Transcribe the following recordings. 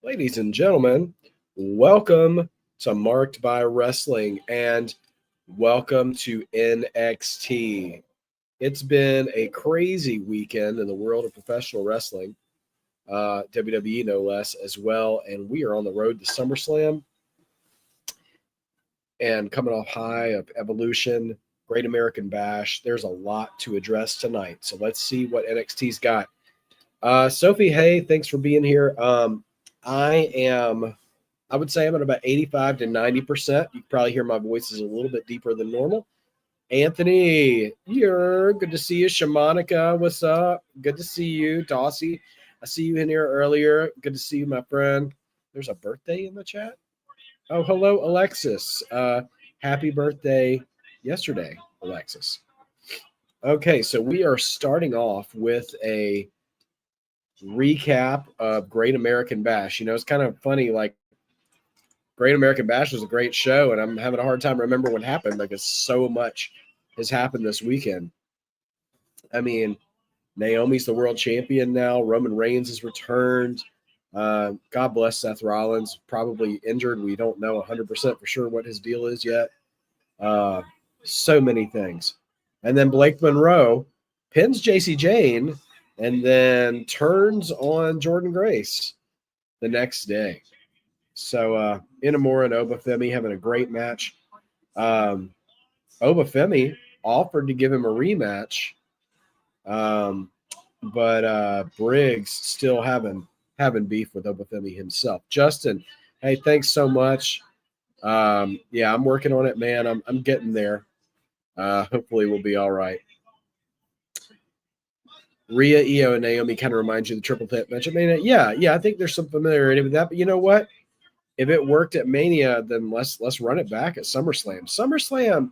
Ladies and gentlemen, welcome to Marked by Wrestling and welcome to NXT. It's been a crazy weekend in the world of professional wrestling, WWE no less, as well. And we are on the road to SummerSlam and coming off high of Evolution, Great American Bash. There's a lot to address tonight. So let's see what NXT's got. Sophie, hey, thanks for being here. I would say I'm at about 85 to 90%. You can probably hear my voice is a little bit deeper than normal. Anthony, you're good to see you. Shamanica, what's up? Good to see you. Dossie, I see you in here earlier. Good to see you, my friend. There's a birthday in the chat. Oh, hello, Alexis. Happy birthday yesterday, Alexis. Okay, so we are starting off with a recap of Great American Bash. You know, it's kind of funny, like Great American Bash was a great show, and I'm having a hard time remembering what happened because so much has happened this weekend. I mean, Naomi's the world champion now. Roman Reigns has returned. God bless Seth Rollins, probably injured. We don't know 100% for sure what his deal is yet. So many things. And then Blake Monroe pins JC Jane and then turns on Jordynne Grace the next day. So Inamura and Obafemi having a great match. Obafemi offered to give him a rematch, but Briggs still having beef with Obafemi himself. Justin, hey, thanks so much. Yeah, I'm working on it, man. I'm getting there. Hopefully we'll be all right. Rhea, Io, and Naomi kind of remind you of the triple threat match at Mania. Yeah, I think there's some familiarity with that. But you know what? If it worked at Mania, then let's run it back at SummerSlam. SummerSlam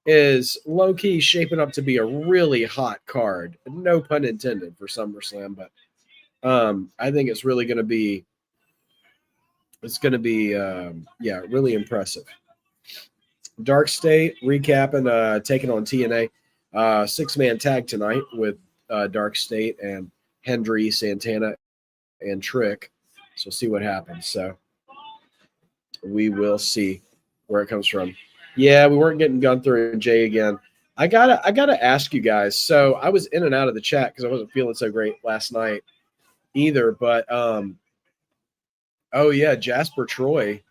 is low-key shaping up to be a really hot card. No pun intended for SummerSlam, but I think it's really going to be really impressive. Darkstate recapping, taking on TNA. Six-man tag tonight with Darkstate and Hendry, Santana, and Trick. So we'll see what happens. So we will see where it comes from. Yeah, we weren't getting Gunther and Jay again. I gotta ask you guys. So I was in and out of the chat because I wasn't feeling so great last night either. But oh yeah, Jasper Troy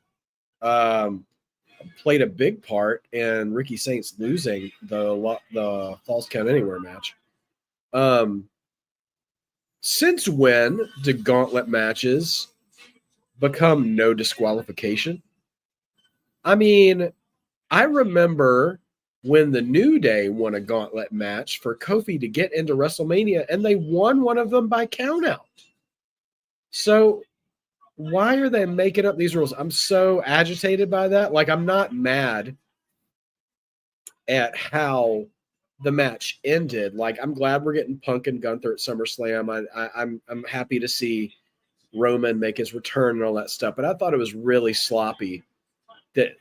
played a big part in Ricky Saints losing the Falls Count Anywhere match. Since when do gauntlet matches become no disqualification? I mean, I remember when the New Day won a gauntlet match for Kofi to get into WrestleMania, and they won one of them by countout. So why are they making up these rules? I'm so agitated by that. Like, I'm not mad at how the match ended. Like, I'm glad we're getting Punk and Gunther at SummerSlam. I'm happy to see Roman make his return and all that stuff. But I thought it was really sloppy to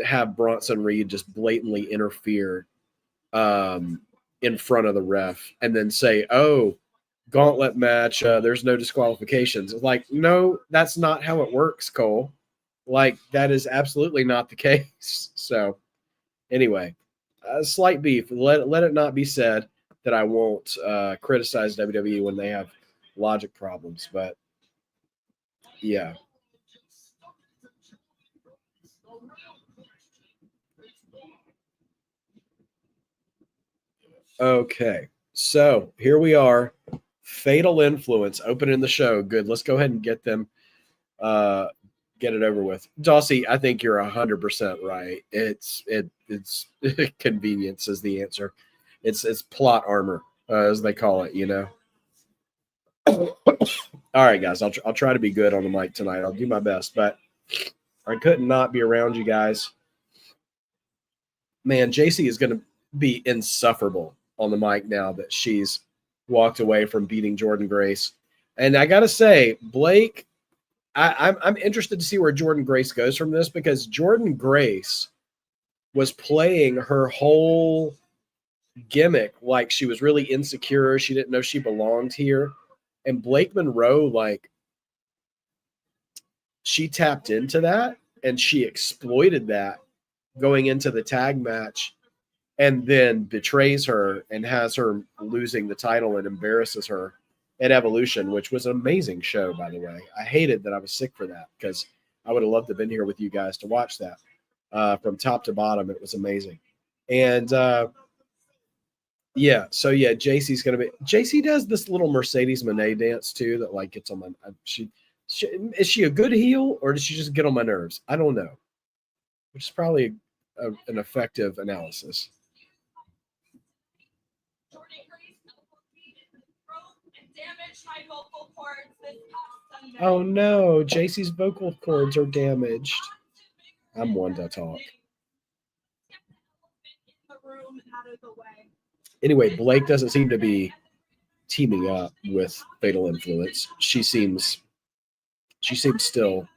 have Bronson Reed just blatantly interfere in front of the ref and then say, "Oh, gauntlet match, there's no disqualifications." It's like, no, that's not how it works, Cole. Like, that is absolutely not the case. So anyway, slight beef. Let it not be said that I won't criticize WWE when they have logic problems, but yeah. Okay, so here we are. Fatal Influence opening the show. Good. Let's go ahead and get them. Get it over with. Dossie, I think you're 100% right. It's convenience is the answer. It's plot armor, as they call it. You know. All right, guys. I'll try to be good on the mic tonight. I'll do my best, but I couldn't not be around you guys. Man, JC is going to be insufferable on the mic now that she's walked away from beating Jordynne Grace. And I got to say, Blake, I'm interested to see where Jordynne Grace goes from this, because Jordynne Grace was playing her whole gimmick like she was really insecure. She didn't know she belonged here. And Blake Monroe, like, she tapped into that and she exploited that going into the tag match, and then betrays her and has her losing the title and embarrasses her at Evolution, which was an amazing show, by the way. I hated that I was sick for that because I would have loved to have been here with you guys to watch that from top to bottom. It was amazing. And yeah, so yeah, JC's gonna be. JC does this little Mercedes Moné dance too that like gets on my. She is she a good heel or does she just get on my nerves? I don't know, which is probably an effective analysis. Oh no, JC's vocal cords are damaged. I'm one to talk. Anyway, Blake doesn't seem to be teaming up with Fatal Influence. She seems still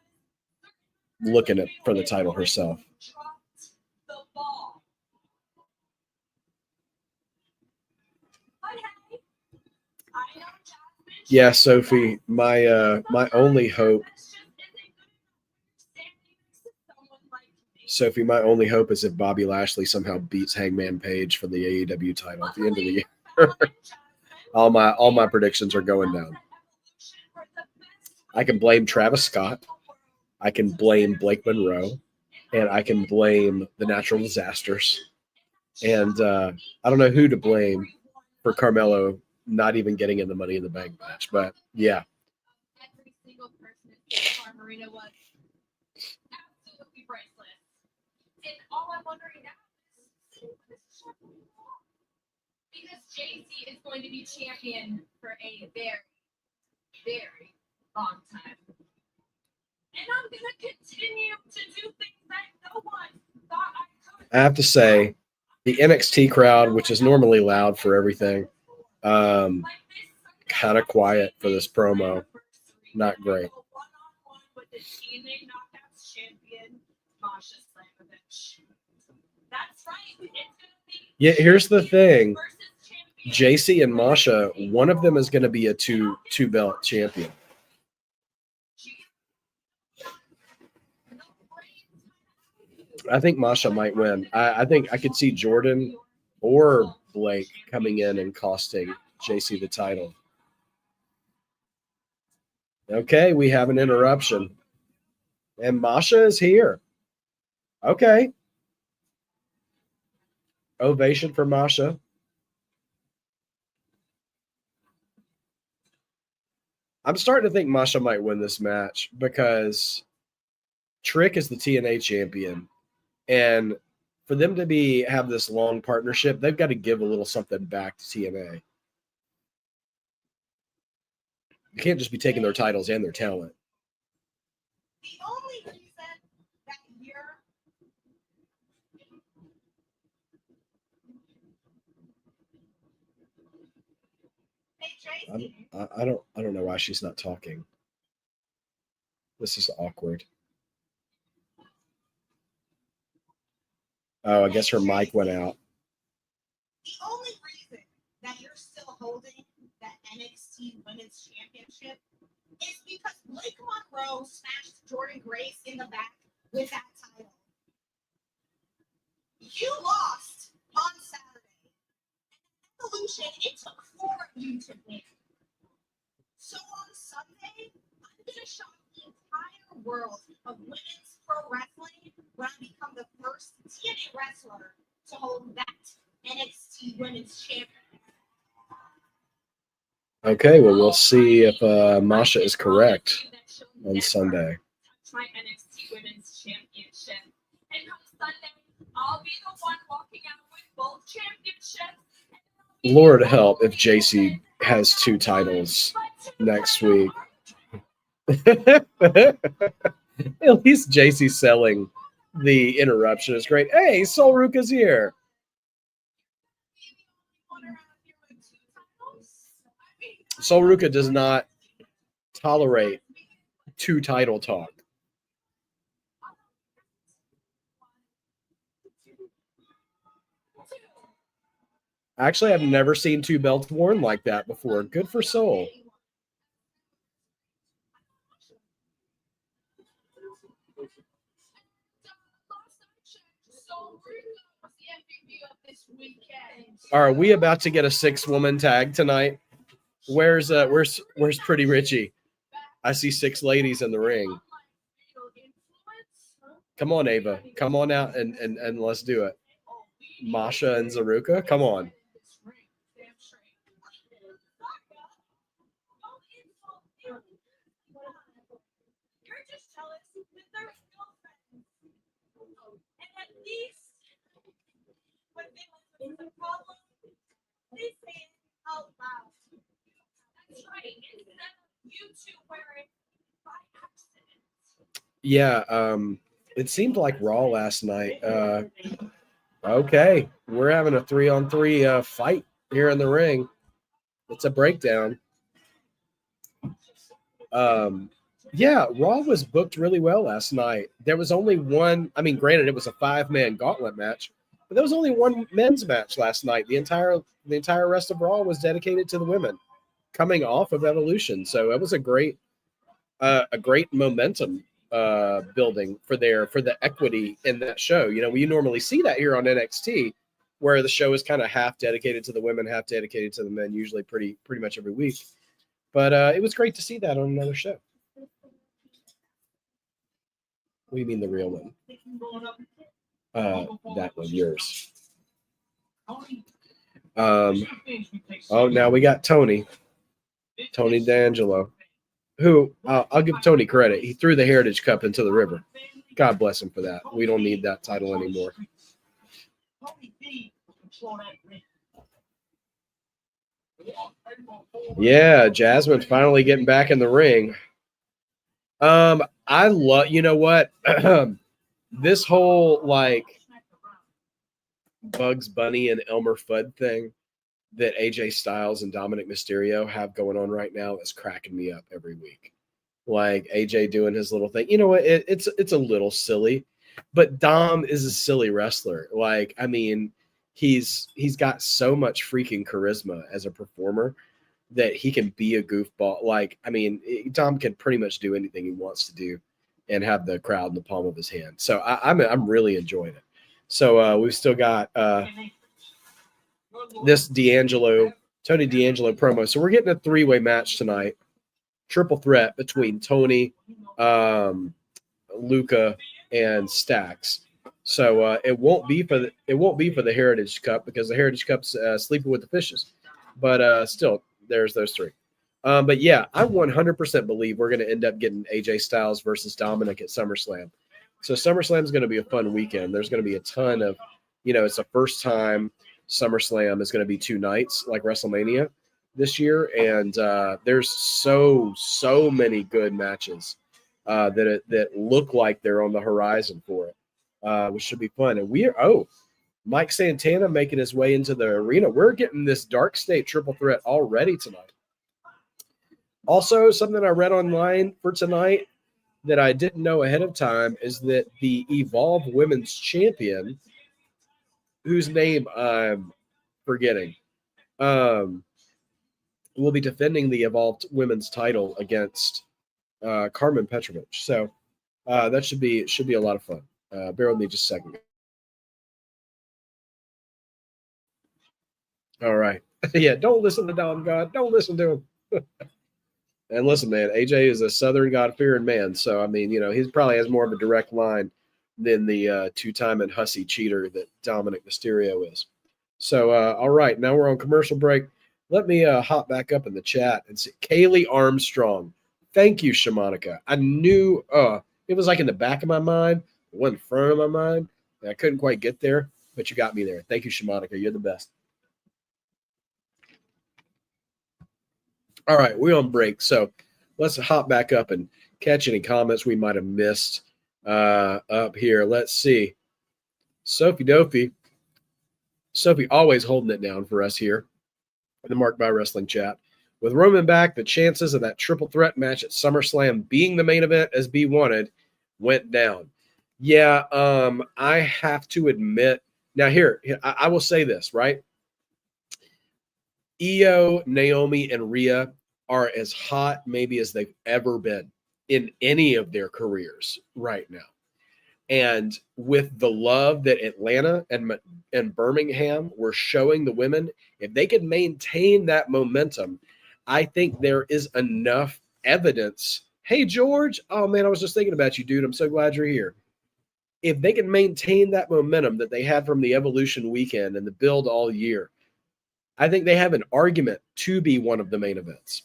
looking for the title herself. Yeah, Sophie, my only hope. Sophie, my only hope is if Bobby Lashley somehow beats Hangman Page for the AEW title at the end of the year. all my predictions are going down. I can blame Travis Scott. I can blame Blake Monroe, and I can blame the natural disasters. And I don't know who to blame for Carmelo not even getting in the Money in the Bank match. But yeah. Every single person in the arena was absolutely priceless. And all I'm wondering now is because JC is going to be champion for a very, very long time. And I'm going to continue to do things that no one thought I could. I have to say, the NXT crowd, which is normally loud for everything, kind of quiet for this promo. Not great. Yeah, here's the thing. JC and Masha, one of them is going to be a two belt champion. I think Masha might win. I think I could see Jordynne or Blake coming in and costing JC the title. Okay, we have an interruption. And Masha is here. Okay. Ovation for Masha. I'm starting to think Masha might win this match because Trick is the TNA champion. And for them to have this long partnership, they've got to give a little something back to TNA. You can't just be taking their titles and their talent. The only reason that I don't know why she's not talking. This is awkward. Oh, I guess her mic went out. The only reason that you're still holding that NXT Women's Championship is because Blake Monroe smashed Jordynne Grace in the back with that title. You lost on Saturday. Evolution, it took for you to win. So on Sunday, I'm going to shock the entire world of women's pro wrestling when I become the first TNA wrestler to hold that NXT Women's Championship. Okay, well, we'll see if Masha is correct on Sunday. My NXT Women's Championship. And on Sunday, I'll be the one walking out with both championships. Lord help if JC has 2 titles next week. At least JC selling the interruption is great. Hey, ZaRuca's here. ZaRuca does not tolerate 2 title talk. Actually, I've never seen 2 belts worn like that before. Good for Soul. Are we about to get a 6-woman tag tonight? Where's Pretty Richie? I see 6 ladies in the ring. Come on, Ava. Come on out and let's do it. Masha and ZaRuca, come on. Yeah, it seemed like Raw last night. Okay, we're having a 3-on-3 fight here in the ring. It's a breakdown. Yeah, Raw was booked really well last night. There was only one. I mean, granted, it was a 5-man gauntlet match, but there was only one men's match last night. The entire rest of Raw was dedicated to the women, coming off of Evolution. So it was a great momentum building for the equity in that show. You know, we normally see that here on NXT, where the show is kind of half dedicated to the women, half dedicated to the men, usually pretty much every week. But it was great to see that on another show. What do you mean the real one? That one, yours. Oh, now we got Tony D'Angelo, who I'll give Tony credit. He threw the Heritage Cup into the river. God bless him for that. We don't need that title anymore. Yeah, Jasmine's finally getting back in the ring. I love, you know what? This whole like Bugs Bunny and Elmer Fudd thing that AJ Styles and Dominic Mysterio have going on right now is cracking me up every week. Like AJ doing his little thing. You know what? It's a little silly, but Dom is a silly wrestler. Like, I mean, he's got so much freaking charisma as a performer that he can be a goofball. Like, I mean, Dom can pretty much do anything he wants to do and have the crowd in the palm of his hand. So I'm really enjoying it. So we've still got this Tony D'Angelo promo. So we're getting a 3-way match tonight. Triple threat between Tony, Luca, and Stax. So it won't be for the Heritage Cup because the Heritage Cup's sleeping with the fishes. But still, there's those 3. But yeah, I 100% believe we're going to end up getting AJ Styles versus Dominic at SummerSlam. So SummerSlam is going to be a fun weekend. There's going to be a ton of, it's the first time SummerSlam is going to be 2 nights like WrestleMania this year. And there's so many good matches that look like they're on the horizon for it, which should be fun. And Mike Santana making his way into the arena. We're getting this Darkstate triple threat already tonight. Also, something I read online for tonight that I didn't know ahead of time is that the Evolve Women's Champion, whose name I'm forgetting, will be defending the Evolved Women's title against Carmen Petrovic. So that should be a lot of fun. Bear with me just a second. All right. Yeah, don't listen to Dom God. Don't listen to him. And listen, man, AJ is a Southern God-fearing man. So, I mean, he probably has more of a direct line than the 2-time and hussy cheater that Dominic Mysterio is. So, all right, now we're on commercial break. Let me hop back up in the chat and see. Kaylee Armstrong. Thank you, Shamanica. I knew it was like in the back of my mind. It wasn't in front of my mind. And I couldn't quite get there, but you got me there. Thank you, Shamanica. You're the best. All right, we're on break, so let's hop back up and catch any comments we might have missed up here. Let's see. Sophie always holding it down for us here in the Marked by Wrestling chat. With Roman back, the chances of that triple threat match at SummerSlam being the main event as B wanted went down. Yeah, I have to admit. Now here, I will say this, right? Io, Naomi, and Rhea are as hot maybe as they've ever been in any of their careers right now. And with the love that Atlanta and Birmingham were showing the women, if they could maintain that momentum, I think there is enough evidence. Hey, George. Oh, man, I was just thinking about you, dude. I'm so glad you're here. If they can maintain that momentum that they had from the Evolution weekend and the build all year, I think they have an argument to be one of the main events.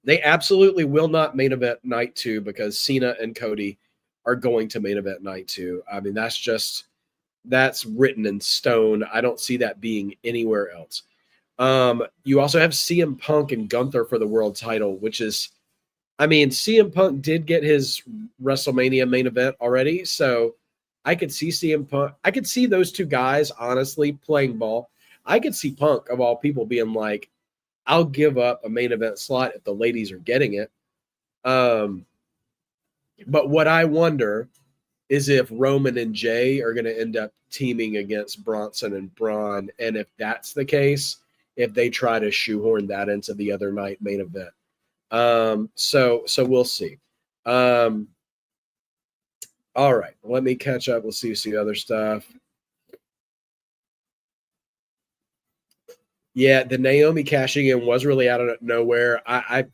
They absolutely will not main event night 2 because Cena and Cody are going to main event night 2. I mean, that's written in stone. I don't see that being anywhere else. You also have CM Punk and Gunther for the world title, which is, I mean, CM Punk did get his WrestleMania main event already, so I could see CM Punk. I could see those two guys honestly playing ball. I could see Punk, of all people, being like, I'll give up a main event slot if the ladies are getting it. But what I wonder is if Roman and Jay are going to end up teaming against Bronson and Braun. And if that's the case, if they try to shoehorn that into the other night main event. So we'll see. All right, let me catch up. We'll see other stuff. Yeah, the Naomi cashing in was really out of nowhere. I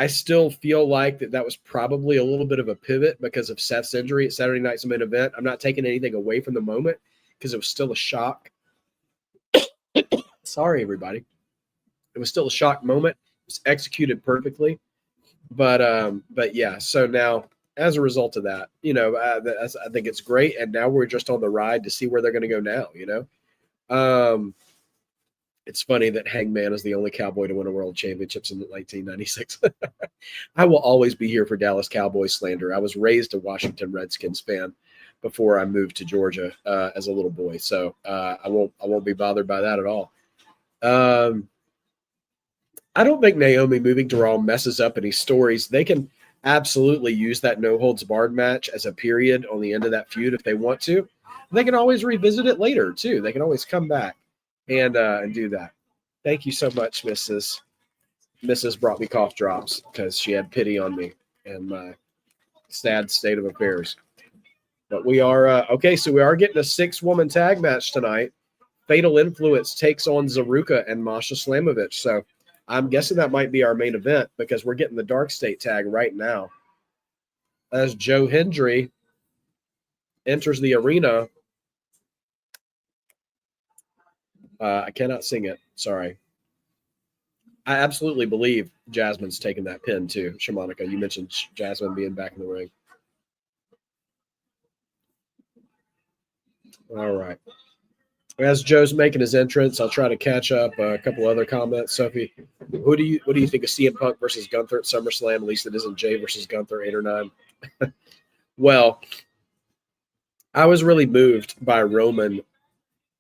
still feel like that was probably a little bit of a pivot because of Seth's injury at Saturday night's main event. I'm not taking anything away from the moment because it was still a shock. Sorry, everybody. It was still a shock moment. It was executed perfectly. But yeah, so now as a result of that, I think it's great. And now we're just on the ride to see where they're going to go now, It's funny that Hangman is the only cowboy to win a world championship in 1996. I will always be here for Dallas Cowboys slander. I was raised a Washington Redskins fan before I moved to Georgia as a little boy, so I won't be bothered by that at all. I don't think Naomi moving to Raw messes up any stories. They can absolutely use that no holds barred match as a period on the end of that feud if they want to. They can always revisit it later too. They can always come back and do that. Thank you so much, Mrs. brought me cough drops because she had pity on me and my sad state of affairs. But we are okay. So we are getting a 6-woman tag match tonight. Fatal Influence takes on ZaRuca and Masha Slamovich. So I'm guessing that might be our main event because we're getting the Darkstate tag right now as Joe Hendry enters the arena. I cannot sing it. Sorry. I absolutely believe Jasmine's taking that pin too. Shamanica, you mentioned Jasmine being back in the ring. All right. As Joe's making his entrance, I'll try to catch up a couple other comments. Sophie, what do you think of CM Punk versus Gunther at SummerSlam? At least it isn't Jay versus Gunther 8 or 9. Well, I was really moved by Roman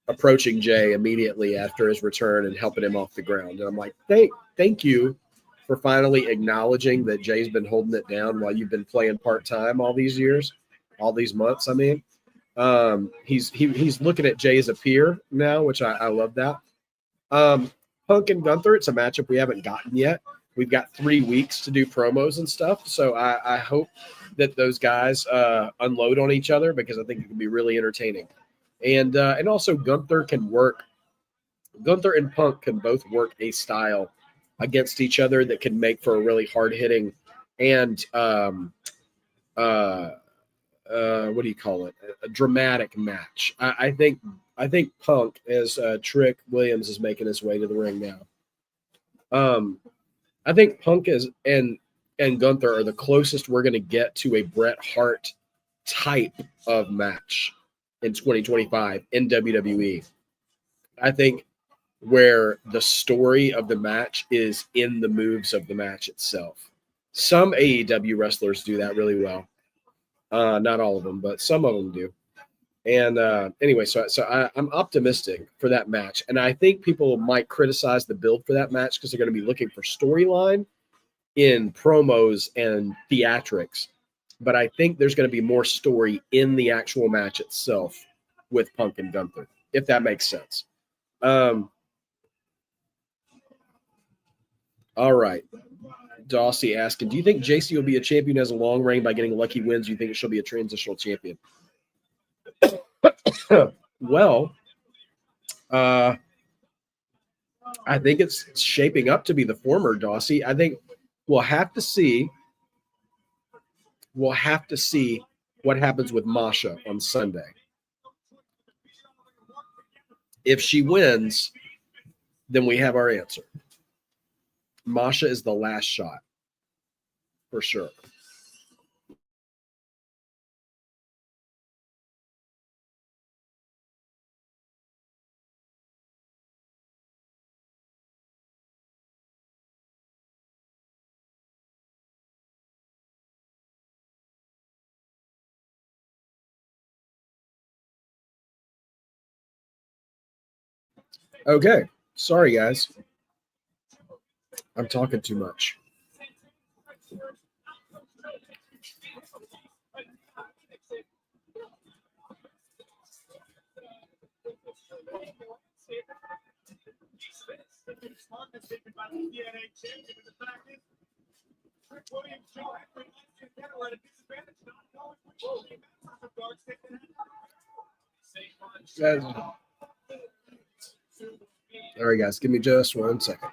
approaching Jay immediately after his return and helping him off the ground. And I'm like, thank you for finally acknowledging that Jay's been holding it down while you've been playing part-time all these years, all these months. I mean, he's looking at Jay as a peer now, which I love that. Punk and Gunther, it's a matchup we haven't gotten yet. We've got 3 weeks to do promos and stuff. So I hope that those guys unload on each other because I think it can be really entertaining. And also Gunther and Punk can both work a style against each other that can make for a really hard-hitting and what do you call it? A dramatic match. I think Punk, as Trick Williams is making his way to the ring now. I think Punk and Gunther are the closest we're going to get to a Bret Hart type of match in 2025 in WWE. I think where the story of the match is in the moves of the match itself. Some AEW wrestlers do that really well. Not all of them, but some of them do. And anyway, so I'm optimistic for that match. And I think people might criticize the build for that match because they're going to be looking for storyline in promos and theatrics. But I think there's going to be more story in the actual match itself with Punk and Gunther, if that makes sense. All right. Dawsey asking, do you think JC will be a champion as a long reign by getting lucky wins? Do you think she'll be a transitional champion? Well, I think it's shaping up to be the former, Dawsey. I think we'll have to see. We'll have to see what happens with Masha on Sunday. If she wins, then we have our answer. Masha is the last shot, for sure. Okay. Sorry, guys. I'm talking too much. All right, guys, give me just 1 second.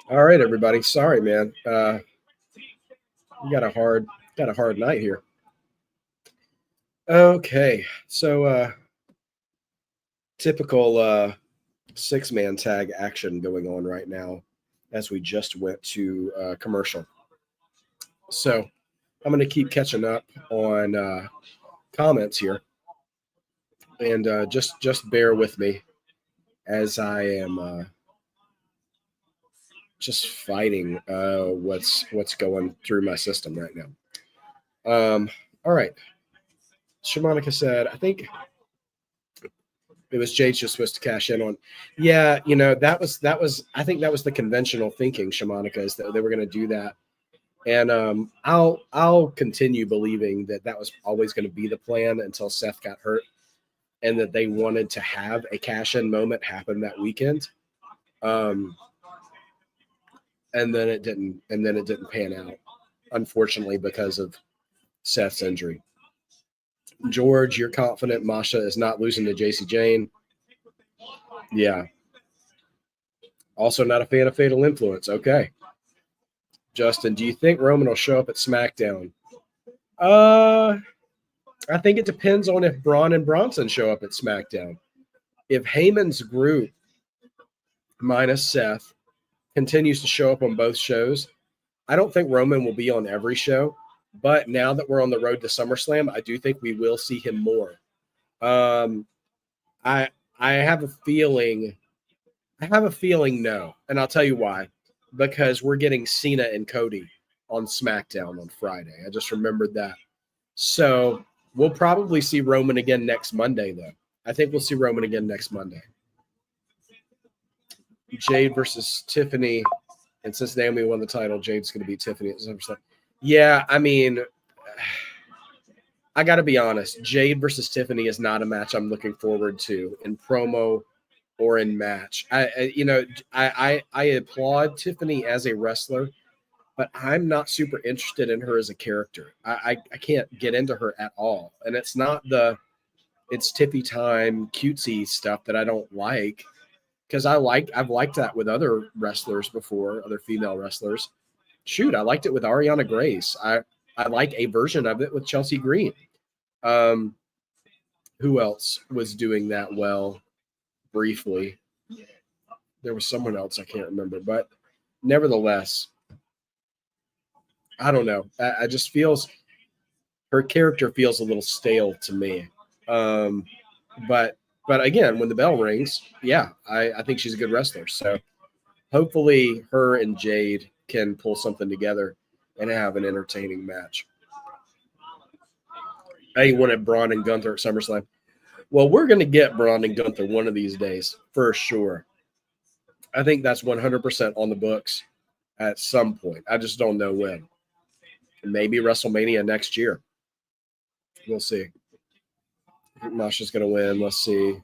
All right, everybody. Sorry, man. We got a hard night here. Okay, so typical 6-man tag action going on right now as we just went to commercial. So I'm going to keep catching up on comments here, and just bear with me as I am just fighting what's going through my system right now. All right. Shamanica said, I think it was Jade's just supposed to cash in on. Yeah, that was I think that was the conventional thinking, Shamanica, is that they were going to do that. And I'll continue believing that was always going to be the plan until Seth got hurt, and that they wanted to have a cash-in moment happen that weekend. And then it didn't pan out, unfortunately, because of Seth's injury. George, you're confident Masha is not losing to JC Jane? Yeah. Also not a fan of Fatal Influence. Okay. Justin, do you think Roman will show up at SmackDown? I think it depends on if Braun and Bronson show up at SmackDown. If Heyman's group, minus Seth, continues to show up on both shows, I don't think Roman will be on every show. But now that we're on the road to SummerSlam, I do think we will see him more. I have a feeling. No, and I'll tell you why. Because we're getting Cena and Cody on SmackDown on Friday. I just remembered that. So we'll probably see Roman again next Monday, though. I think we'll see Roman again next Monday. Jade versus Tiffany. And since Naomi won the title, Jade's going to beat Tiffany at SummerSlam. Yeah, I mean, I got to be honest. Jade versus Tiffany is not a match I'm looking forward to in promo or in match. I applaud Tiffany as a wrestler, but I'm not super interested in her as a character. I can't get into her at all. And it's not the it's tippy time cutesy stuff that I don't like, because I've liked that with other wrestlers before, other female wrestlers. Shoot, I liked it with Ariana Grace. I like a version of it with Chelsea Green. Who else was doing that well briefly? There was someone else I can't remember, but nevertheless, I don't know. I just feels her character feels a little stale to me. But again, when the bell rings, yeah, I think she's a good wrestler. So hopefully her and Jade can pull something together and have an entertaining match. I wanted Braun and Gunther at SummerSlam. Well, we're going to get Braun and Gunther one of these days, for sure. I think that's 100% on the books at some point. I just don't know when. Maybe WrestleMania next year. We'll see. I think Masha's going to win. Let's see.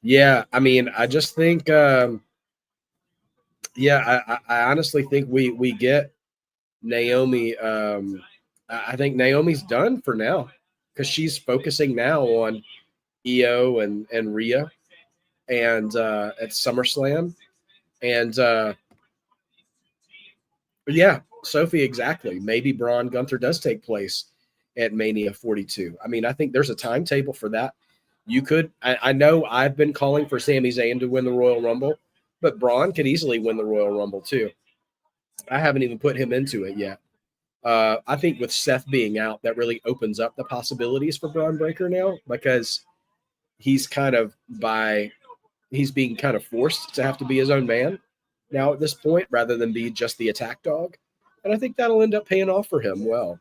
Yeah, I mean, I just think, I honestly think we get Naomi. I think Naomi's done for now, because she's focusing now on Io and Rhea and at SummerSlam. And yeah, Sophie, exactly. Maybe Braun Gunther does take place at Mania 42. I mean, I think there's a timetable for that. You could, I know I've been calling for Sami Zayn to win the Royal Rumble, but Braun could easily win the Royal Rumble too. I haven't even put him into it yet. I think with Seth being out, that really opens up the possibilities for Braun Breaker now, because he's being kind of forced to have to be his own man now at this point, rather than be just the attack dog. And I think that'll end up paying off for him well.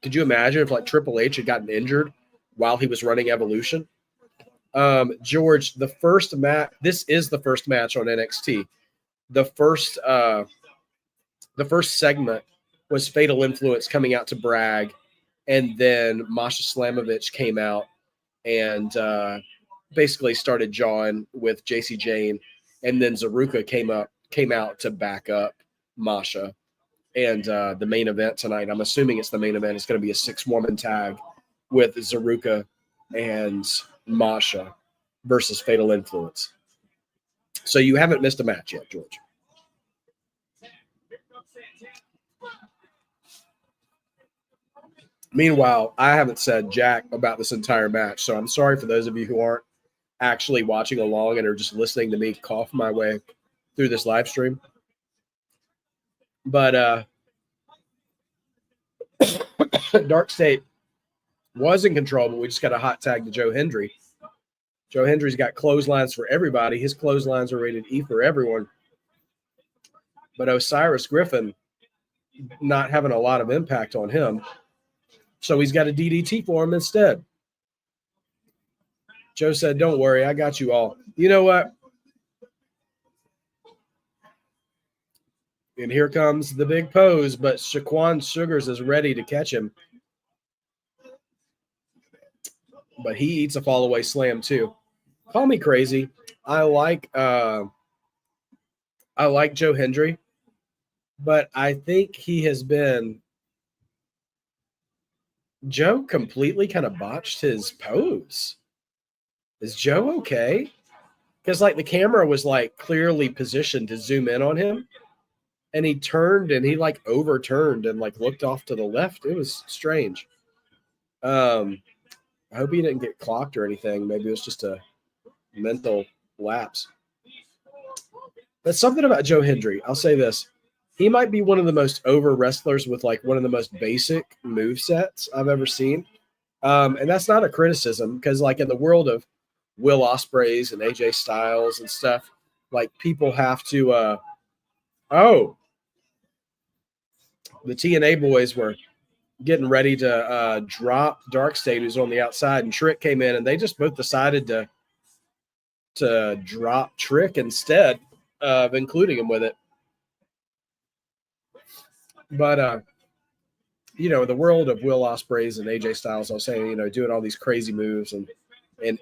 Could you imagine if like Triple H had gotten injured while he was running Evolution? George, the first match, this is the first match on NXT. The first segment was Fatal Influence coming out to brag, and then Masha Slamovich came out and basically started jawing with JC Jane, and then ZaRuca came out to back up Masha. And the main event tonight, I'm assuming it's the main event, it's going to be a 6-woman tag with ZaRuca and Masha versus Fatal Influence. So you haven't missed a match yet, George. Meanwhile, I haven't said jack about this entire match, so I'm sorry for those of you who aren't actually watching along and are just listening to me cough my way through this live stream. But Darkstate was in control, but we just got a hot tag to Joe Hendry. Joe Hendry's got clotheslines for everybody. His clotheslines are rated E for everyone. But Osiris Griffin not having a lot of impact on him. So he's got a DDT for him instead. Joe said, don't worry, I got you all. You know what? And here comes the big pose, but Shaquan Sugars is ready to catch him. But he eats a fall-away slam too. Call me crazy. I like Joe Hendry, but I think he has been – Joe completely kind of botched his pose. Is Joe okay? Because like the camera was like clearly positioned to zoom in on him, and he turned and he like overturned and like looked off to the left. It was strange. I hope he didn't get clocked or anything. Maybe it was just a mental lapse. But something about Joe Hendry, I'll say this. He might be one of the most over wrestlers with like one of the most basic move sets I've ever seen. And that's not a criticism, because like in the world of Will Ospreays and AJ Styles and stuff, like people have to the TNA boys were getting ready to drop Darkstate, who's on the outside, and Trick came in, and they just both decided to drop Trick instead of including him with it. But you know, the world of Will Ospreays and AJ Styles, I was saying, you know, doing all these crazy moves and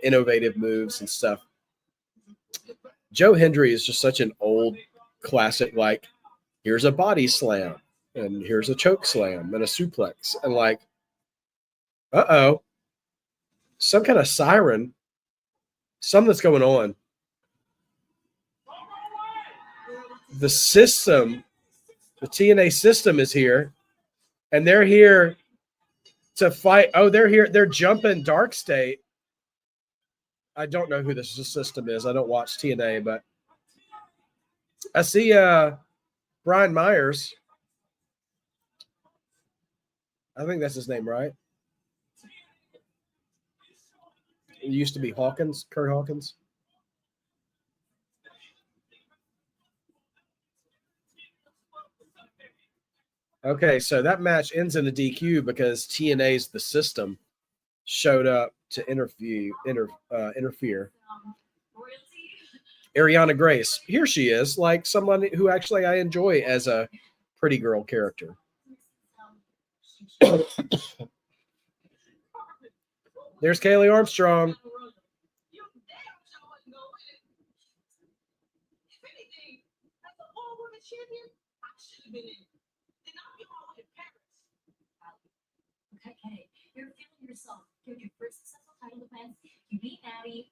innovative moves and stuff. Joe Hendry is just such an old classic, like here's a body slam, and here's a choke slam and a suplex, and like, uh-oh, some kind of siren, something that's going on. The system, the TNA system is here, and they're here to fight. Oh, they're here. They're jumping Darkstate. I don't know who this system is. I don't watch TNA, but I see Brian Myers. I think that's his name, right? It used to be Hawkins, Kurt Hawkins. Okay, so that match ends in a DQ because TNA's The System showed up to interfere. Ariana Grace, here she is, like someone who actually I enjoy as a pretty girl character. There's Kaylee Armstrong. Okay, you're feeling yourself. You're your first successful title defense. You beat Natty.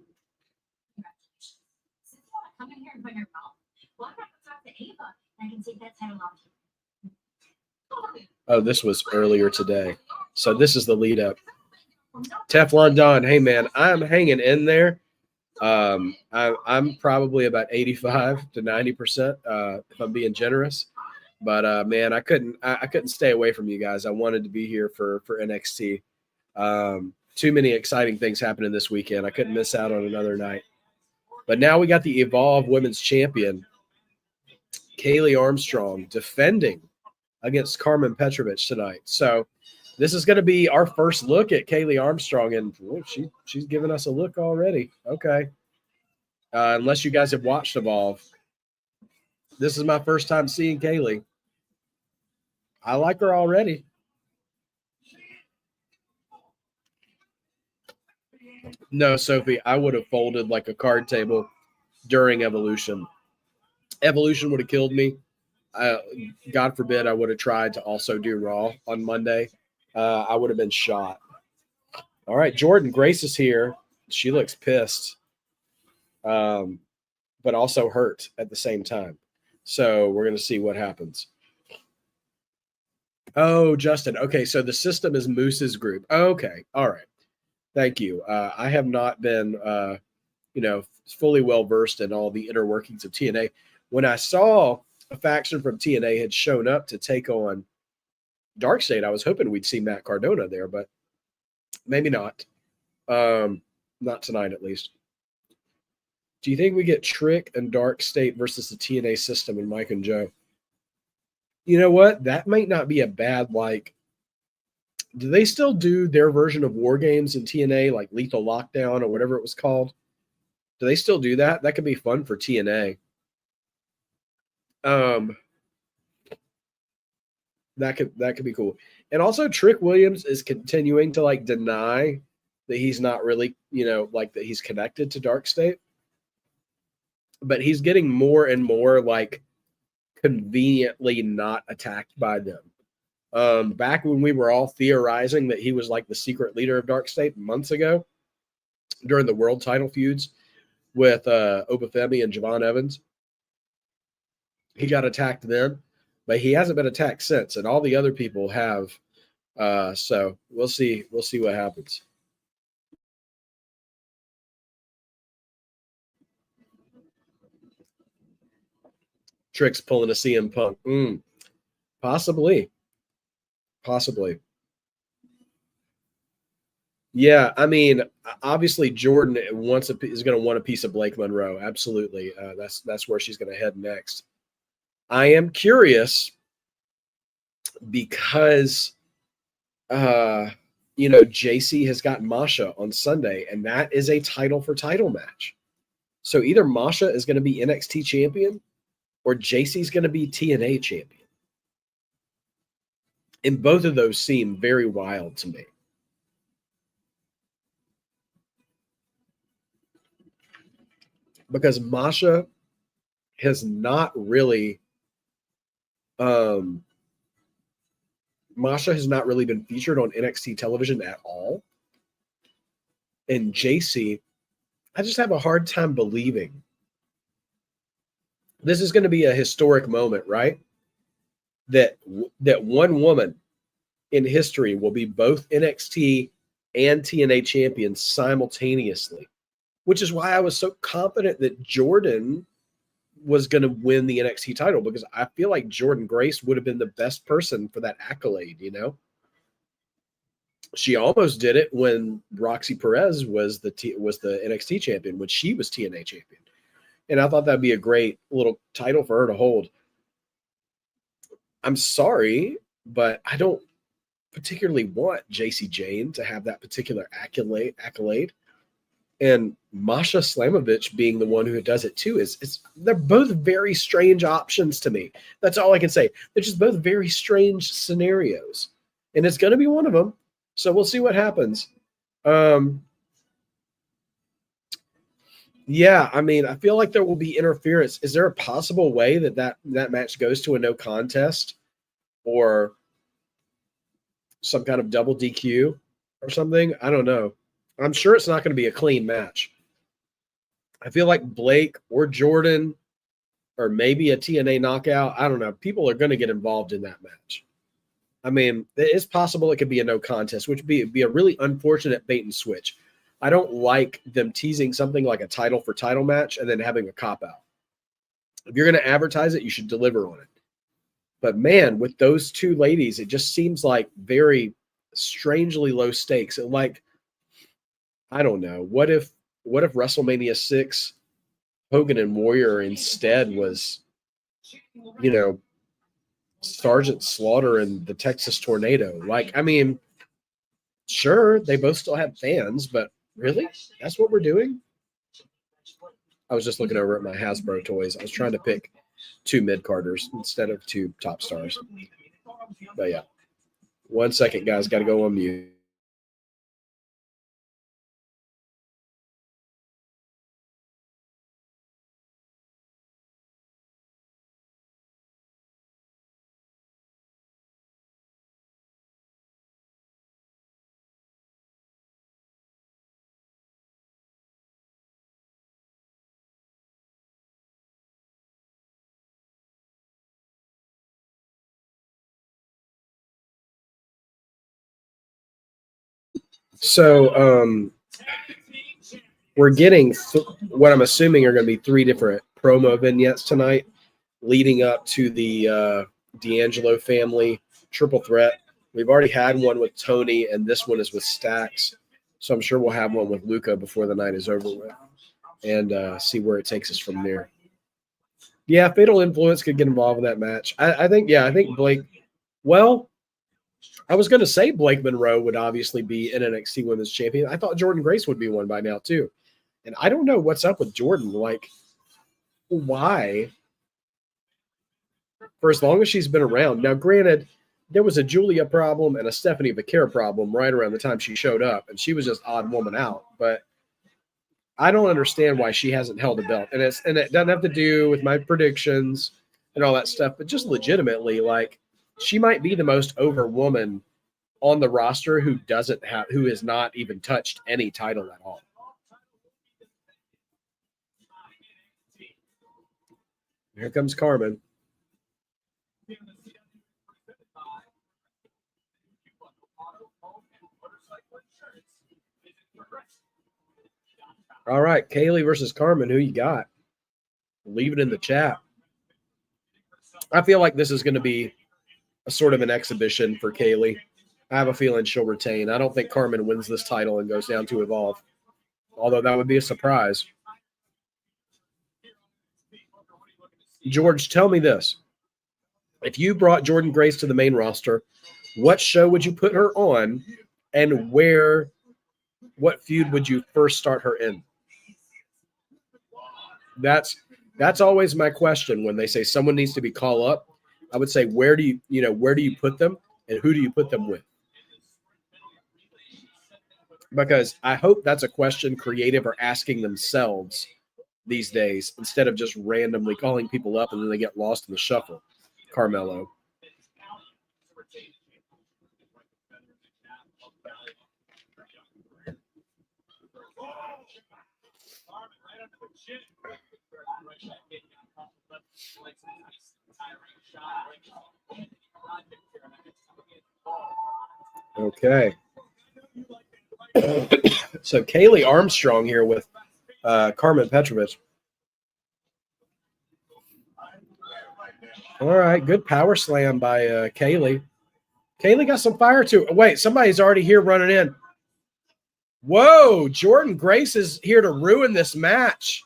Congratulations. Since you want to come in here and put your mouth, why not talk to Ava and I can take that title off you? Oh, this was earlier today. So this is the lead up. Teflon Don, hey man, I'm hanging in there. I'm probably about 85 to 90%, if I'm being generous. But man, I couldn't stay away from you guys. I wanted to be here for NXT. Too many exciting things happening this weekend. I couldn't miss out on another night. But now we got the Evolve Women's Champion, Kaylee Armstrong, defending against Carmen Petrovich tonight. So this is going to be our first look at Kaylee Armstrong, and she's giving us a look already. Okay. Unless you guys have watched Evolve. This is my first time seeing Kaylee. I like her already. No, Sophie, I would have folded like a card table during Evolution. Evolution would have killed me. God forbid I would have tried to also do Raw on Monday. I would have been shot. All right, Jordynne Grace is here. She looks pissed, but also hurt at the same time. So we're going to see what happens. Oh, Justin. Okay, so the system is Moose's group. Okay, all right. Thank you. I have not been, fully well versed in all the inner workings of TNA. When I saw a faction from TNA had shown up to take on Darkstate, I was hoping we'd see Matt Cardona there, but maybe not. Not tonight, at least. Do you think we get Trick and Darkstate versus the TNA system and Mike and Joe? You know what? That might not be a bad, like, do they still do their version of War Games in TNA, like Lethal Lockdown or whatever it was called? Do they still do that? That could be fun for TNA. That could be cool. And also Trick Williams is continuing to like deny that he's not really, like that he's connected to Darkstate. But he's getting more and more like conveniently not attacked by them. Back when we were all theorizing that he was like the secret leader of Darkstate months ago during the world title feuds with Obafemi and Javon Evans, he got attacked then, but he hasn't been attacked since, and all the other people have. So we'll see what happens. Trick's pulling a CM Punk. Possibly. Yeah, I mean, obviously Jordynne is going to want a piece of Blake Monroe. Absolutely, that's where she's going to head next. I am curious because, JC has got Masha on Sunday, and that is a title for title match. So either Masha is going to be NXT champion, or JC's going to be TNA champion. And both of those seem very wild to me. Because Masha has not really Masha has not really been featured on NXT television at all. And JC, I just have a hard time believing this is going to be a historic moment, right? That one woman in history will be both NXT and TNA champions simultaneously, which is why I was so confident that Jordynne was going to win the NXT title, because I feel like Jordynne Grace would have been the best person for that accolade, you know? She almost did it when Roxy Perez was the NXT champion, when she was TNA champion. And I thought that'd be a great little title for her to hold. I'm sorry, but I don't particularly want JC Jane to have that particular accolade. And Masha Slamovich being the one who does it too they're both very strange options to me. That's all I can say. They're just both very strange scenarios. And it's going to be one of them. So we'll see what happens. Yeah, I mean, I feel like there will be interference. Is there a possible way that match goes to a no contest or some kind of double DQ or something? I don't know. I'm sure it's not going to be a clean match. I feel like Blake or Jordynne or maybe a TNA knockout. I don't know. People are going to get involved in that match. I mean, it's possible it could be a no contest, which would be a really unfortunate bait and switch. I don't like them teasing something like a title for title match and then having a cop out. If you're going to advertise it, you should deliver on it. But man, with those two ladies, it just seems like very strangely low stakes. And like, I don't know. What if WrestleMania 6 Hogan and Warrior instead was, you know, Sergeant Slaughter and the Texas Tornado? Like, I mean, sure, they both still have fans, but really? That's what we're doing? I was just looking over at my Hasbro toys. I was trying to pick 2 mid-carders instead of 2 top stars. But yeah. 1 second, guys. Got to go on mute. So we're getting what I'm assuming are going to be 3 different promo vignettes tonight leading up to the D'Angelo family triple threat. We've already had one with Tony, and this one is with Stax. So I'm sure we'll have one with Luca before the night is over with and see where it takes us from there. Yeah, Fatal Influence could get involved in that match. I think Blake, well, I was going to say Blake Monroe would obviously be an NXT Women's Champion. I thought Jordynne Grace would be one by now too. And I don't know what's up with Jordynne. Like, why? For as long as she's been around. Now, granted, there was a Julia problem and a Stephanie Vaquer problem right around the time she showed up, and she was just odd woman out. But I don't understand why she hasn't held a belt. And it doesn't have to do with my predictions and all that stuff, but just legitimately, like, she might be the most over woman on the roster who has not even touched any title at all. Here comes Carmen. All right, Kaylee versus Carmen. Who you got? Leave it in the chat. I feel like this is going to be a sort of an exhibition for Kaylee. I have a feeling she'll retain. I don't think Carmen wins this title and goes down to Evolve, although that would be a surprise. George, tell me this. If you brought Jordynne Grace to the main roster, what show would you put her on, and what feud would you first start her in? That's always my question when they say someone needs to be called up. I would say, where do you put them, and who do you put them with? Because I hope that's a question creative are asking themselves these days instead of just randomly calling people up and then they get lost in the shuffle. Carmelo. Okay. So Kaylee Armstrong here with Carmen Petrovich. All right, good power slam by Kaylee. Kaylee got some fire too. Wait, somebody's already here running in. Whoa, Jordynne Grace is here to ruin this match.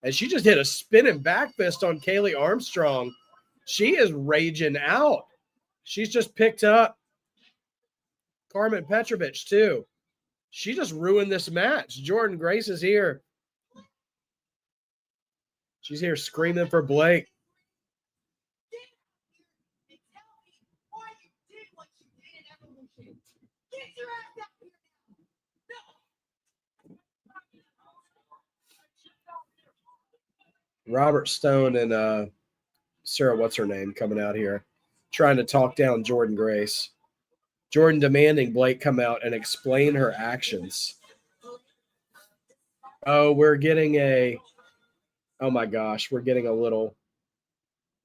And she just hit a spinning back fist on Kaylee Armstrong. She is raging out. She's just picked up Carmen Petrovich too. She just ruined this match. Jordynne Grace is here. She's here screaming for Blake. Robert Stone and Sarah, what's her name, coming out here, trying to talk down Jordynne Grace. Jordynne demanding Blake come out and explain her actions. Oh, we're getting oh my gosh, we're getting a little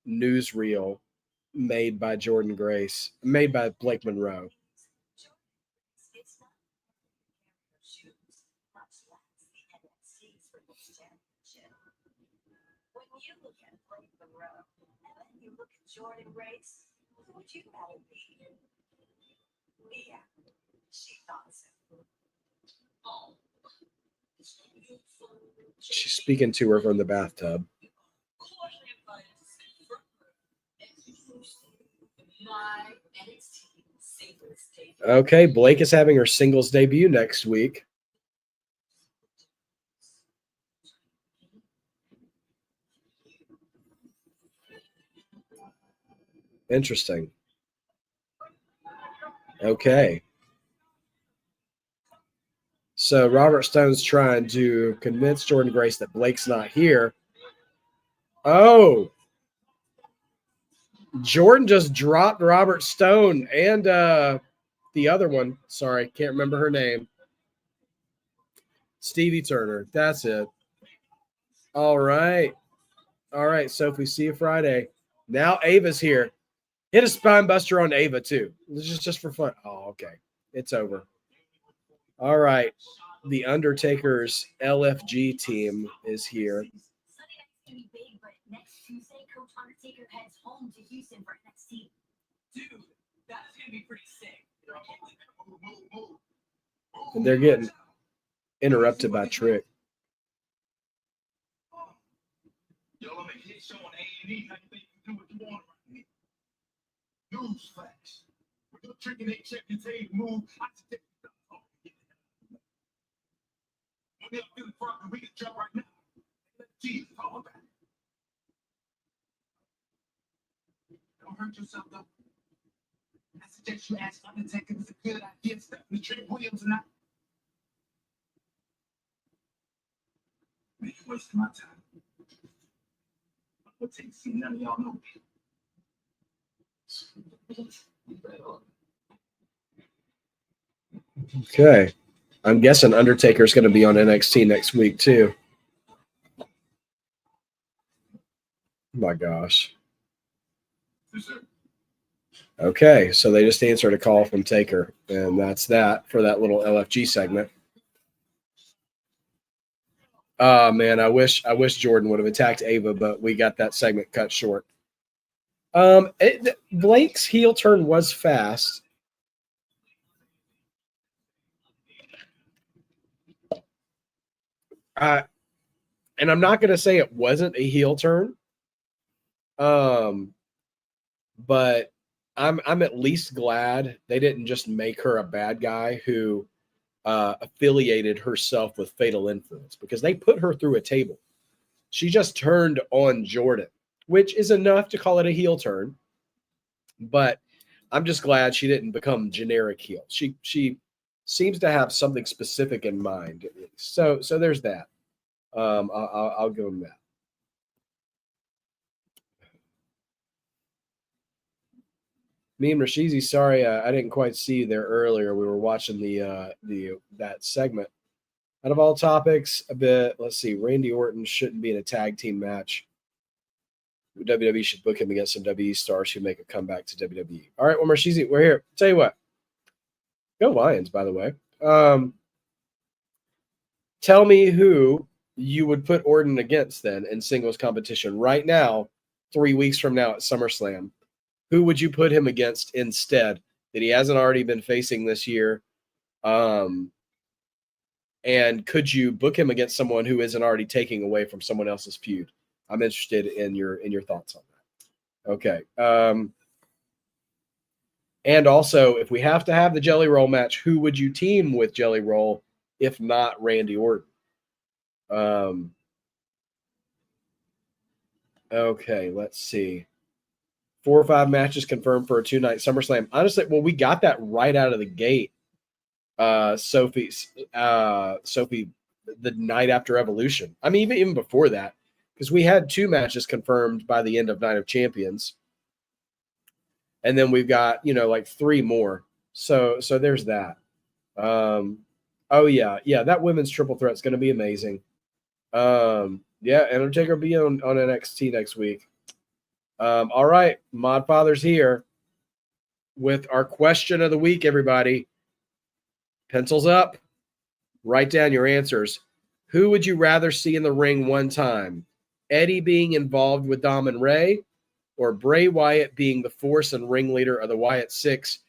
newsreel made by Jordynne Grace, made by Blake Monroe. Jordynne Grace, would you rather be? Yeah, she thought so. Oh. She's speaking to her from the bathtub. Okay, Blake is having her singles debut next week. Interesting. Okay. So Robert Stone's trying to convince Jordynne Grace that Blake's not here. Oh. Jordynne just dropped Robert Stone and the other one. Sorry, can't remember her name. Stevie Turner. That's it. All right. All right, Sophie. See you Friday. Now Ava's here. Hit a spine buster on Ava, too. This is just for fun. Oh, okay. It's over. All right. The Undertaker's LFG team is here. Sunday night's gonna be big, but next Tuesday, Coach Undertaker heads home to Houston for NXT. Dude, that's gonna be pretty sick. And they're getting interrupted by Trick. Newsflash. When you're tricking a champion move, I suggest when they're feeling froggy, we can jump right now. Jesus, all back. Don't hurt yourself though. I suggest you ask Undertaker if it's a good idea stepping to Trick Williams or not. Man, you're wasting my time. What takes see none of y'all know me. Okay. I'm guessing Undertaker's going to be on NXT next week, too. Oh my gosh. Okay, so they just answered a call from Taker, and that's that for that little LFG segment. Oh, man, I wish Jordynne would have attacked Ava, but we got that segment cut short. Blake's heel turn was fast. And I'm not going to say it wasn't a heel turn. But I'm at least glad they didn't just make her a bad guy who affiliated herself with Fatal Influence, because they put her through a table. She just turned on Jordynne, which is enough to call it a heel turn. But I'm just glad she didn't become generic heel. She seems to have something specific in mind, at least. So there's that. I'll give them that. Me and Rashizi, sorry, I didn't quite see you there earlier. We were watching that segment. Out of all topics, a bit. Let's see. Randy Orton shouldn't be in a tag team match. WWE should book him against some WWE stars who make a comeback to WWE. All right, well, Rashizi, we're here. Tell you what. Go Lions, by the way. Tell me who you would put Orton against then in singles competition right now, 3 weeks from now at SummerSlam. Who would you put him against instead that he hasn't already been facing this year? And could you book him against someone who isn't already taking away from someone else's feud? I'm interested in your thoughts on that. Okay. And also, if we have to have the Jelly Roll match, who would you team with Jelly Roll if not Randy Orton? Okay, let's see. 4 or 5 matches confirmed for a 2-night SummerSlam. Honestly, well, we got that right out of the gate. Sophie, the night after Evolution. I mean, even before that, because we had 2 matches confirmed by the end of Night of Champions, and then we've got like 3 more. So there's that. Oh yeah, that women's triple threat is going to be amazing. Yeah, Undertaker will be on NXT next week. All right, Mod Father's here with our question of the week, everybody. Pencils up. Write down your answers. Who would you rather see in the ring one time? Eddie being involved with Dom and Ray, or Bray Wyatt being the force and ringleader of the Wyatt Six?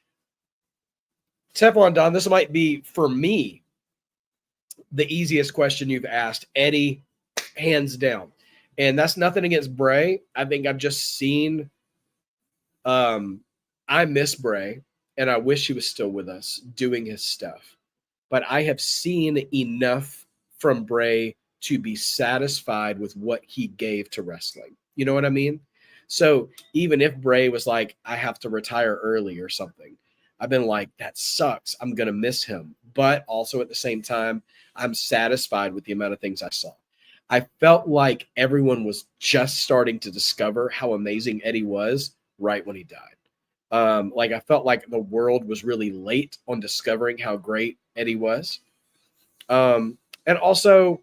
Teflon Don, this might be, for me, the easiest question you've asked. Eddie, hands down. And that's nothing against Bray. I think I've just seen I miss Bray, and I wish he was still with us doing his stuff. But I have seen enough from Bray to be satisfied with what he gave to wrestling. You know what I mean? So even if Bray was like, I have to retire early or something, I've been like, that sucks. I'm going to miss him. But also at the same time, I'm satisfied with the amount of things I saw. I felt like everyone was just starting to discover how amazing Eddie was right when he died. Like I felt like the world was really late on discovering how great Eddie was. And also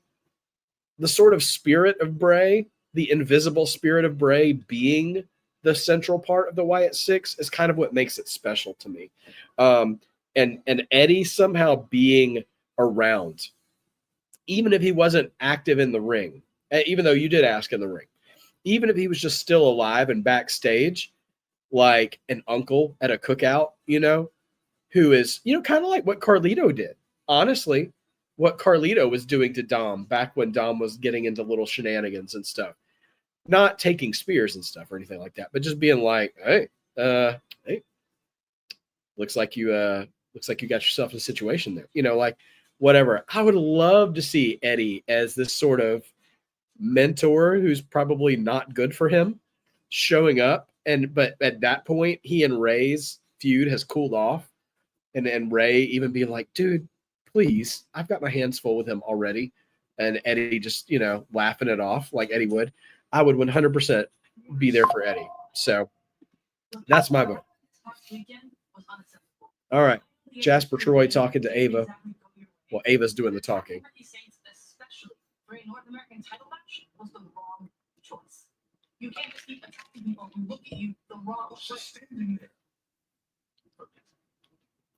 the sort of spirit of Bray, the invisible spirit of Bray being the central part of the Wyatt Six is kind of what makes it special to me. And Eddie somehow being around, even if he wasn't active in the ring, even though you did ask in the ring, even if he was just still alive and backstage, like an uncle at a cookout, who is, kind of like what Carlito did. Honestly, what Carlito was doing to Dom back when Dom was getting into little shenanigans and stuff. Not taking spears and stuff or anything like that, but just being like, hey, looks like you got yourself in a situation there. Like whatever. I would love to see Eddie as this sort of mentor who's probably not good for him showing up. But at that point, he and Ray's feud has cooled off. And Ray even being like, dude, please, I've got my hands full with him already. And Eddie just, laughing it off like Eddie would. I would 100% be there for Eddie. So that's my vote. All right. Jasper Troy talking to Ava. Well, Ava's doing the talking. North American title match was the wrong choice. You can't just keep attacking people who look at you the wrong way.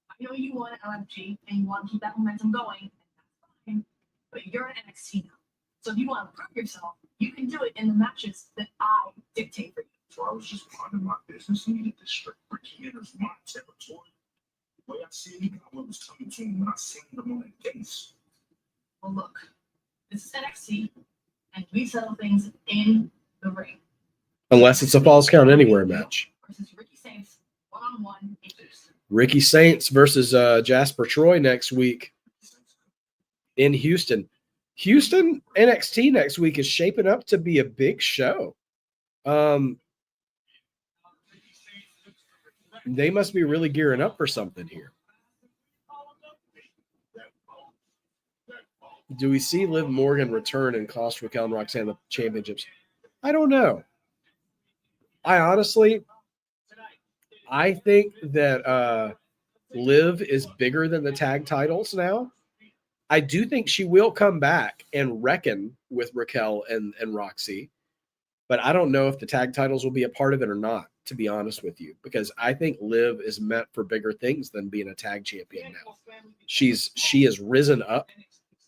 I know you want LFG and you want to keep that momentum going, and that's fine. But you're an NXT now. So if you want to prove yourself, you can do it in the matches that I dictate for you. So I was just minding my business and needed to strip Ricky in as my territory. The way I see it, he got what was coming to him when I seen him on that case. Well, look, this is NXT, and we settle things in the ring. Unless it's a Falls Count Anywhere match. Versus Ricky Saints, one-on-one in Houston. Ricky Saints versus Jasper Troy next week in Houston. Houston NXT next week is shaping up to be a big show. They must be really gearing up for something here. Do we see Liv Morgan return and cost Raquel and Roxanne the championships? I don't know. I honestly, I think that Liv is bigger than the tag titles now. I do think she will come back and reckon with Raquel and Roxy, but I don't know if the tag titles will be a part of it or not, to be honest with you, because I think Liv is meant for bigger things than being a tag champion now. She has risen up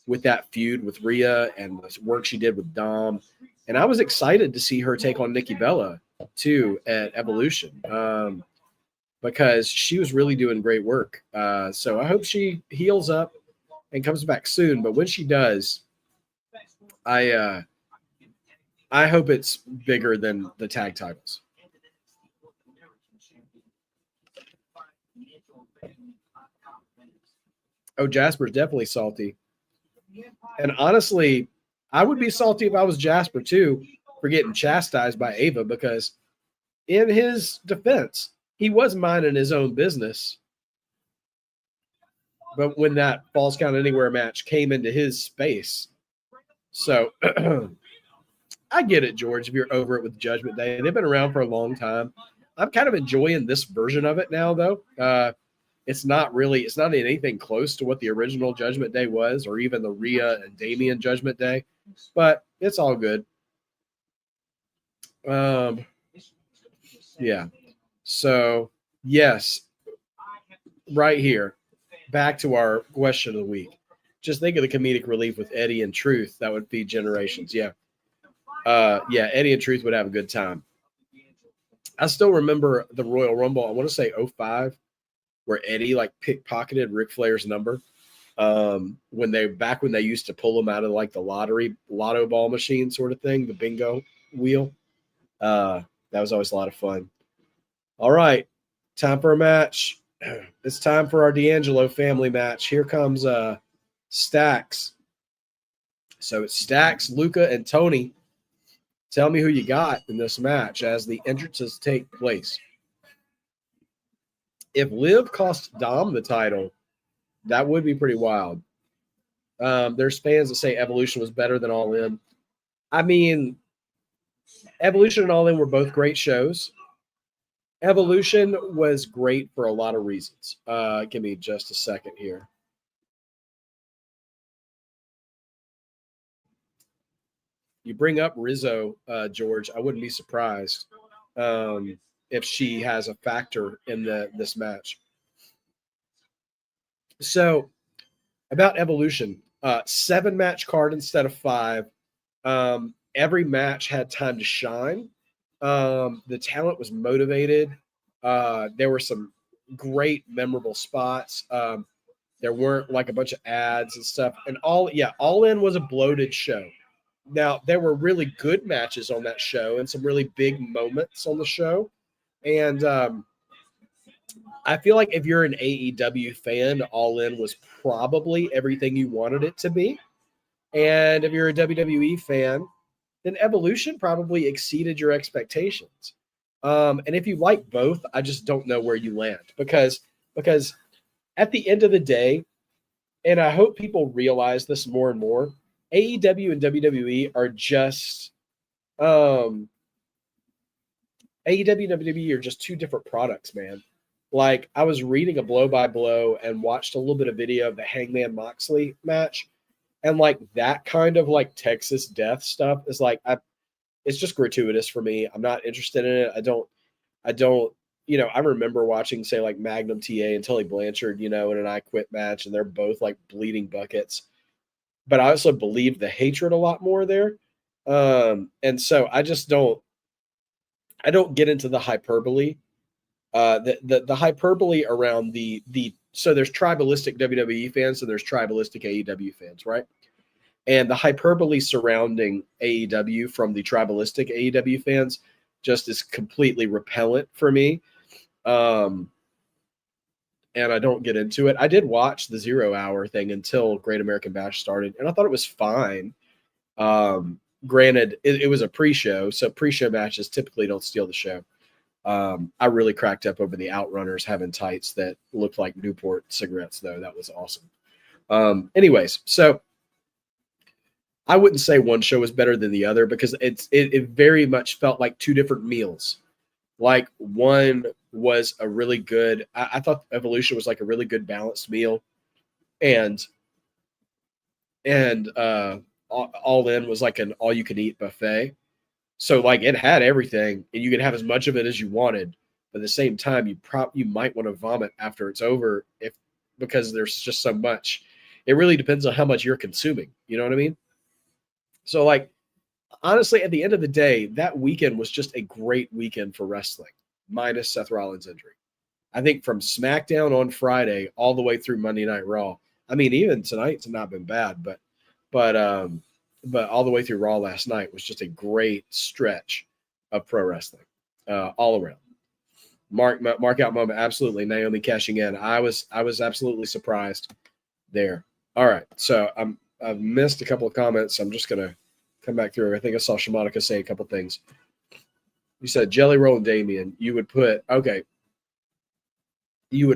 with that feud with Rhea and the work she did with Dom, and I was excited to see her take on Nikki Bella too at Evolution. Because she was really doing great work. So I hope she heals up and comes back soon. But when she does, I hope it's bigger than the tag titles. Oh, Jasper's definitely salty. And honestly, I would be salty if I was Jasper too for getting chastised by Ava, because in his defense, he was minding his own business. But when that Falls Count Anywhere match came into his space. So I get it, George, if you're over it with Judgment Day. They've been around for a long time. I'm kind of enjoying this version of it now, though. It's not anything close to what the original Judgment Day was, or even the Rhea and Damian Judgment Day. But it's all good. Yeah. So, yes, right here, back to our question of the week. Just think of the comedic relief with Eddie and Truth. That would feed generations. Yeah. Eddie and Truth would have a good time. I still remember the Royal Rumble. I want to say 05, where Eddie like pickpocketed Ric Flair's number. When they used to pull him out of like the lotto ball machine sort of thing, the bingo wheel. That was always a lot of fun. All right, time for a match. It's time for our D'Angelo family match. Here comes Stacks. So it's Stacks, Luca, and Tony. Tell me who you got in this match as the entrances take place. If Liv cost Dom the title, that would be pretty wild. There's fans that say Evolution was better than All In. I mean, Evolution and All In were both great shows. Evolution was great for a lot of reasons. Give me just a second here. You bring up Rizzo, George. I wouldn't be surprised if she has a factor in this match. So, about Evolution, 7-match card instead of 5. Every match had time to shine. The talent was motivated. There were some great memorable spots. There weren't like a bunch of ads and stuff. And All In was a bloated show. Now, there were really good matches on that show and some really big moments on the show. And I feel like if you're an AEW fan, All In was probably everything you wanted it to be. And if you're a WWE fan, then Evolution probably exceeded your expectations. And if you like both, I just don't know where you land. Because at the end of the day, and I hope people realize this more and more, AEW and WWE are just AEW and WWE are just two different products, man. Like, I was reading a blow-by-blow and watched a little bit of video of the Hangman Moxley match, and like that kind of like Texas death stuff is like it's just gratuitous for me. I'm not interested in it. I don't. I remember watching, say, like Magnum TA and Tully Blanchard, in an I Quit match, and they're both like bleeding buckets. But I also believed the hatred a lot more there. And so I just don't get into the hyperbole. The hyperbole around so there's tribalistic WWE fans and there's tribalistic AEW fans, right? And the hyperbole surrounding AEW from the tribalistic AEW fans just is completely repellent for me. And I don't get into it. I did watch the 0 Hour thing until Great American Bash started, and I thought it was fine. Granted, it was a pre-show, so pre-show matches typically don't steal the show. I really cracked up over the Outrunners having tights that looked like Newport cigarettes, though. That was awesome. Anyways, so I wouldn't say one show was better than the other because it very much felt like two different meals. Like one was a really good. I thought Evolution was like a really good balanced meal, and All In was like an all you can eat buffet. So like it had everything, and you could have as much of it as you wanted. But at the same time, you might want to vomit after it's over because there's just so much. It really depends on how much you're consuming. You know what I mean? So like honestly, at the end of the day, that weekend was just a great weekend for wrestling, minus Seth Rollins' injury. I think from SmackDown on Friday all the way through Monday Night Raw. I mean, even tonight's not been bad, but all the way through Raw last night was just a great stretch of pro wrestling, all around. Mark out moment, absolutely. Naomi cashing in. I was absolutely surprised there. All right, so I've missed a couple of comments. I'm just gonna come back through. I think I saw Shamanica say a couple things. You said Jelly Roll and Damien. You would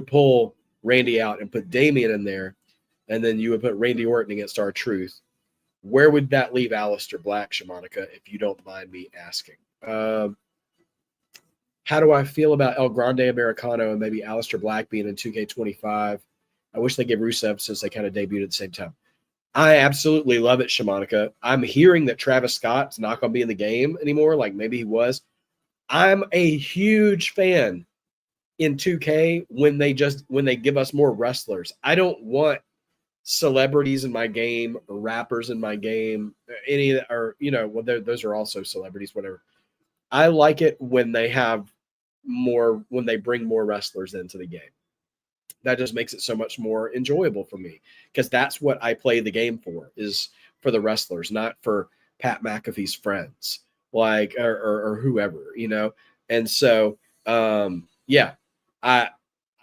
pull Randy out and put Damien in there, and then you would put Randy Orton against R-Truth. Where would that leave Aleister Black, Shamanica, if you don't mind me asking? How do I feel about El Grande Americano and maybe Aleister Black being in 2K25? I wish they gave Rusev since they kind of debuted at the same time. I absolutely love it, Shamanica. I'm hearing that Travis Scott's not going to be in the game anymore, like maybe he was. I'm a huge fan in 2K when they give us more wrestlers. I don't want celebrities in my game or rappers in my game, those are also celebrities, whatever. I like it when they bring more wrestlers into the game. That just makes it so much more enjoyable for me, because that's what I play the game for, is for the wrestlers, not for Pat McAfee's friends, like or whoever, And so,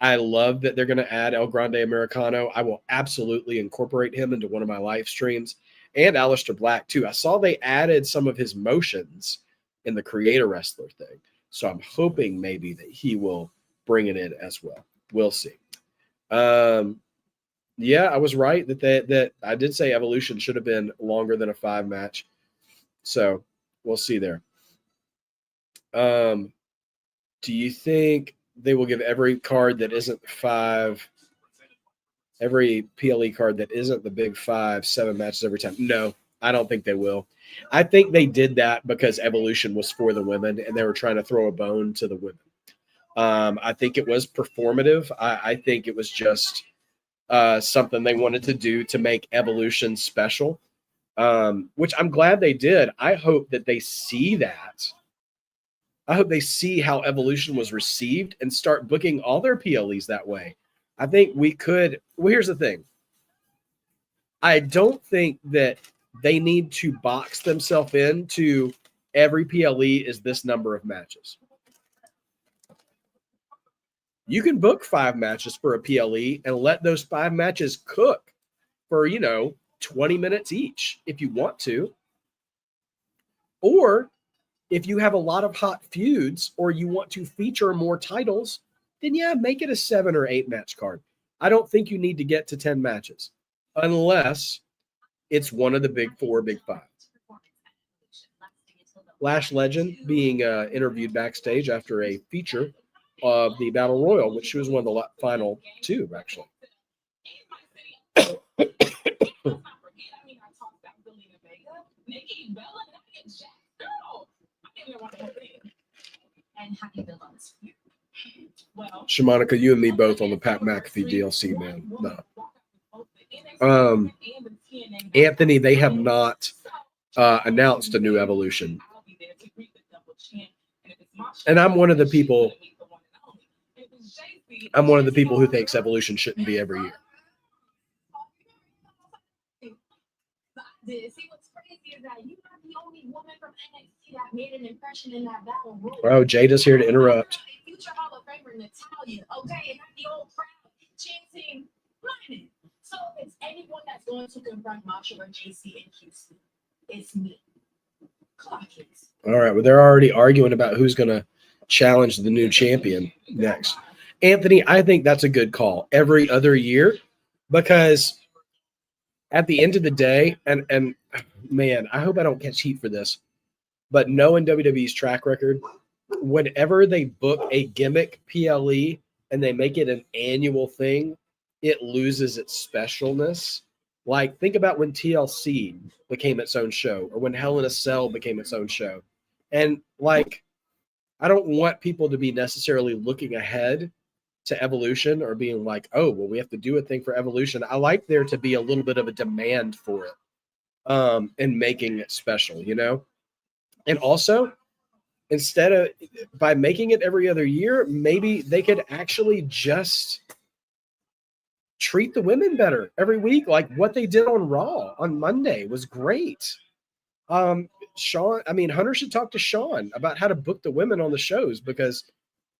I love that they're going to add El Grande Americano. I will absolutely incorporate him into one of my live streams, and Aleister Black too. I saw they added some of his motions in the Creator Wrestler thing, so I'm hoping maybe that he will bring it in as well. We'll see. I was right that I did say Evolution should have been longer than a 5 match. So we'll see there. Do you think they will give every card that isn't 5, every PLE card that isn't the big 5, 7 matches every time? No, I don't think they will. I think they did that because Evolution was for the women and they were trying to throw a bone to the women. I think it was performative. I think it was just something they wanted to do to make Evolution special, which I'm glad they did. I hope that they see that. I hope they see how Evolution was received and start booking all their PLEs that way. I think we could. Well, here's the thing. I don't think that they need to box themselves into every PLE is this number of matches. You can book 5 matches for a PLE and let those 5 matches cook for, 20 minutes each if you want to. Or if you have a lot of hot feuds or you want to feature more titles, then make it a 7 or 8 match card. I don't think you need to get to 10 matches unless it's one of the big 4, big 5. Lash Legend being interviewed backstage after a feature of the Battle Royal, which was one of the final 2, actually. Shamanica, you and me both on the Pat McAfee DLC, man. No. Anthony, they have not announced a new Evolution. And I'm one of the people who thinks Evolution shouldn't be every year. See, what's crazy is that you're not the only woman from NXT that made an impression in that battle royal. Oh, Jada's here to interrupt. Future Hall of Famer Natalia, okay, and not the old crowd chanting Lightning. So if it's anyone that's going to confront Macho or JC in Houston, it's me. Clock it. All right, well, they're already arguing about who's going to challenge the new champion next. Anthony, I think that's a good call every other year, because at the end of the day, and man, I hope I don't catch heat for this, but knowing WWE's track record, whenever they book a gimmick PLE and they make it an annual thing, it loses its specialness. Like, think about when TLC became its own show, or when Hell in a Cell became its own show. And like, I don't want people to be necessarily looking ahead to Evolution or being like, oh, well, we have to do a thing for Evolution. I like there to be a little bit of a demand for it, and making it special, you know? And also, instead of by making it every other year, maybe they could actually just treat the women better every week. Like what they did on Raw on Monday was great. Hunter should talk to Sean about how to book the women on the shows, because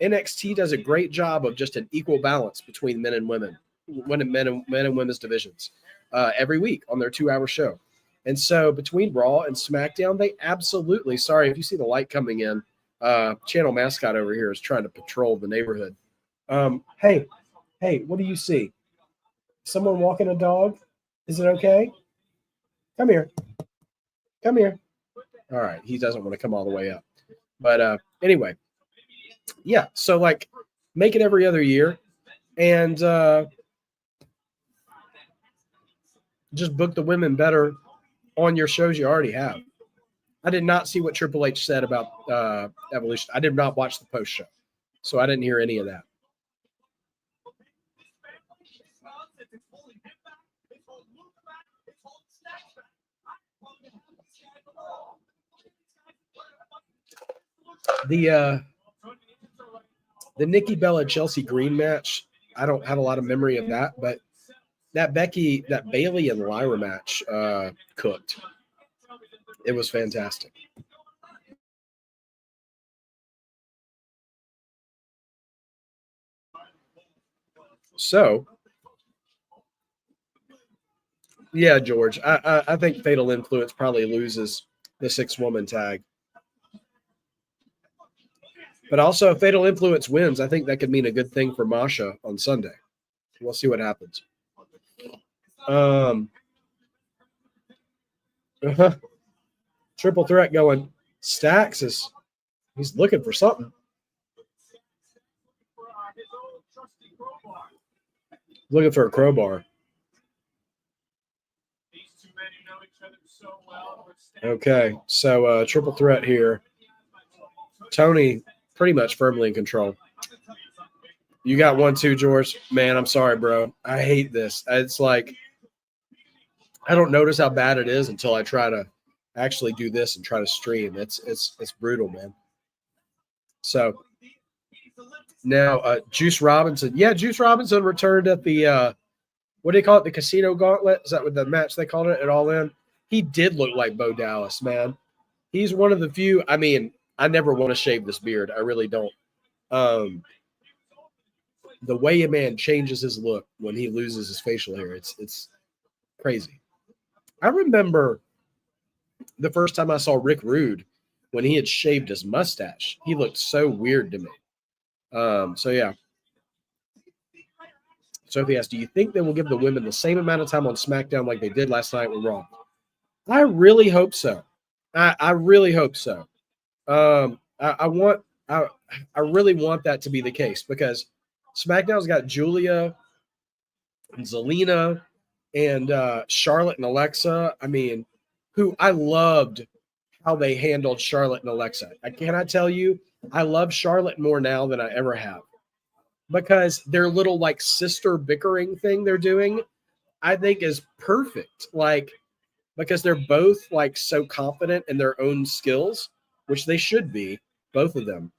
NXT does a great job of just an equal balance between men and women, men and women's divisions every week on their 2-hour show. And so between Raw and SmackDown, they absolutely, sorry if you see the light coming in, channel mascot over here is trying to patrol the neighborhood. Hey, what do you see? Someone walking a dog? Is it okay? Come here. All right. He doesn't want to come all the way up. But anyway, yeah. So like make it every other year and just book the women better on your shows you already have. I did not see what Triple H said about Evolution. I did not watch the post show, so I didn't hear any of that. The Nikki Bella Chelsea Green match, I don't have a lot of memory of that, but that Bailey and Lyra match cooked. It was fantastic. So, yeah, George, I think Fatal Influence probably loses the 6-woman tag. But also, if Fatal Influence wins, I think that could mean a good thing for Masha on Sunday. We'll see what happens. Triple threat going. Stacks he's looking for something. Looking for a crowbar. Okay, so triple threat here. Tony pretty much firmly in control. You got 1, 2, George. Man, I'm sorry, bro. I hate this. It's like I don't notice how bad it is until I try to actually do this and try to stream. It's brutal, man. So now Juice Robinson. Yeah, Juice Robinson returned at the what do they call it? The Casino Gauntlet? Is that what the match they called it at All In? He did look like Bo Dallas, man. He's one of the few. I mean, I never want to shave this beard. I really don't. The way a man changes his look when he loses his facial hair, it's crazy. I remember the first time I saw Rick Rude when he had shaved his mustache. He looked so weird to me. So yeah. Sophie asks, do you think they will give the women the same amount of time on SmackDown like they did last night with Raw? I really hope so. I really hope so. I really want that to be the case, because SmackDown's got Julia and Zelina and Charlotte and Alexa. I mean, who I loved how they handled Charlotte and Alexa. Can I tell you, I love Charlotte more now than I ever have, because their little like sister bickering thing they're doing, I think is perfect. Like, because they're both like so confident in their own skills, which they should be, both of them.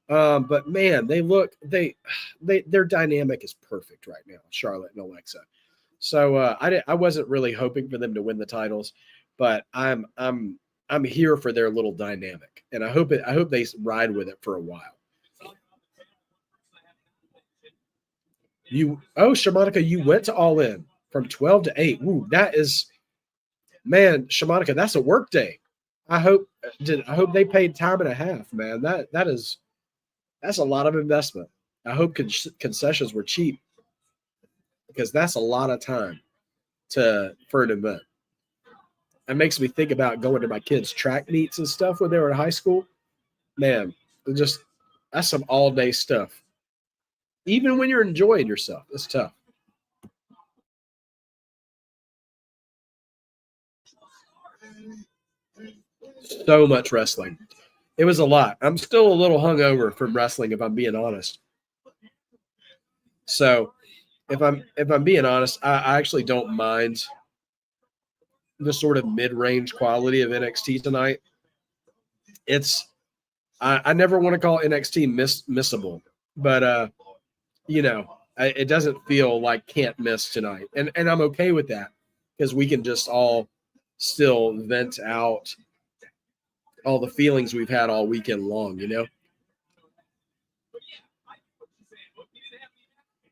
But man, their dynamic is perfect right now, Charlotte and Alexa. So I wasn't really hoping for them to win the titles, but I'm here for their little dynamic, and I hope they ride with it for a while. Shamanica, you went to All In from 12 to 8. Ooh, that is, man, Shamanica, that's a work day. I hope they paid time and a half, man. That's a lot of investment. I hope concessions were cheap, because that's a lot of time for an event. It makes me think about going to my kids' track meets and stuff when they were in high school. Man, Just that's some all day stuff. Even when you're enjoying yourself, it's tough. So much wrestling. It was a lot. I'm still a little hungover from wrestling, if I'm being honest. So if I'm being honest, I actually don't mind the sort of mid-range quality of NXT tonight. It's I never want to call NXT missable, but it doesn't feel like can't miss tonight, and I'm okay with that because we can just all still vent out all the feelings we've had all weekend long,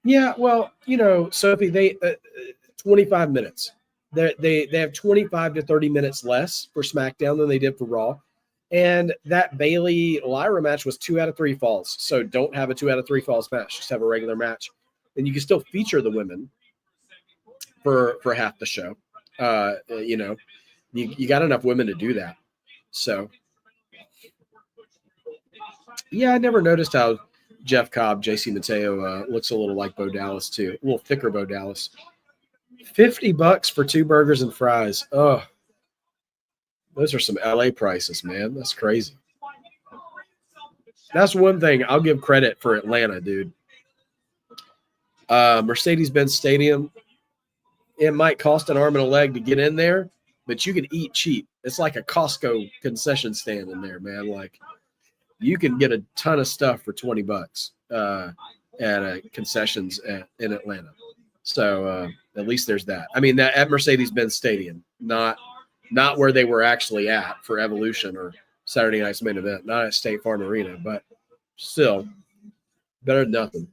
Yeah, well, Sophie, they 25 minutes. They have 25 to 30 minutes less for SmackDown than they did for Raw. And that Bayley Lyra match was 2 out of 3 falls. So don't have a 2 out of 3 falls match. Just have a regular match. And you can still feature the women for half the show. You got enough women to do that. So, yeah, I never noticed how Jeff Cobb, JC Mateo looks a little like Bo Dallas too. A little thicker Bo Dallas. $50 for 2 burgers and fries. Oh, those are some LA prices, man. That's crazy. That's one thing I'll give credit for Atlanta, dude. Mercedes-Benz Stadium, it might cost an arm and a leg to get in there, but you can eat cheap. It's like a Costco concession stand in there, man. Like you can get a ton of stuff for $20 at concessions in Atlanta. So at least there's that. I mean, that at Mercedes-Benz Stadium, not where they were actually at for Evolution or Saturday Night's Main Event, not at State Farm Arena, but still better than nothing.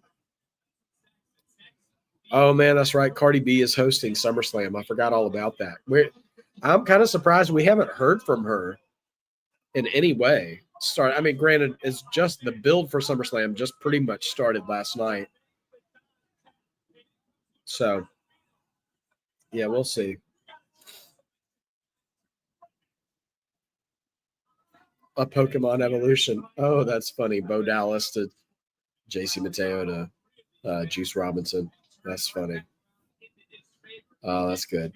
Oh, man, that's right. Cardi B is hosting SummerSlam. I forgot all about that. I'm kind of surprised we haven't heard from her in any way. Granted, it's just the build for SummerSlam just pretty much started last night. So, yeah, we'll see. A Pokemon evolution. Oh, that's funny. Bo Dallas to JC Mateo to Juice Robinson. That's funny. Oh, that's good.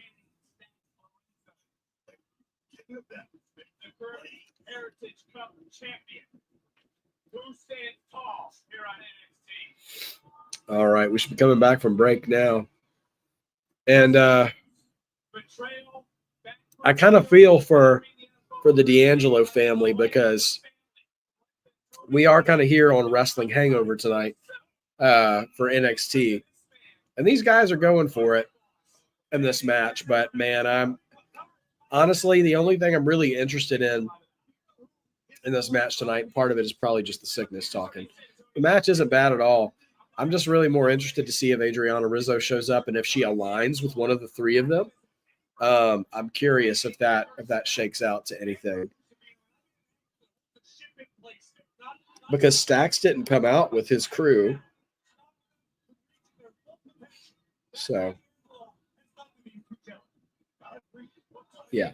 All right, we should be coming back from break now. And I kind of feel for the D'Angelo family because we are kind of here on Wrestling Hangover tonight for NXT. And these guys are going for it in this match. But, man, I'm honestly the only thing I'm really interested in this match tonight, part of it is probably just the sickness talking. The match isn't bad at all. I'm just really more interested to see if Adriana Rizzo shows up and if she aligns with one of the 3 of them. I'm curious if that shakes out to anything. Because Stax didn't come out with his crew. So, yeah.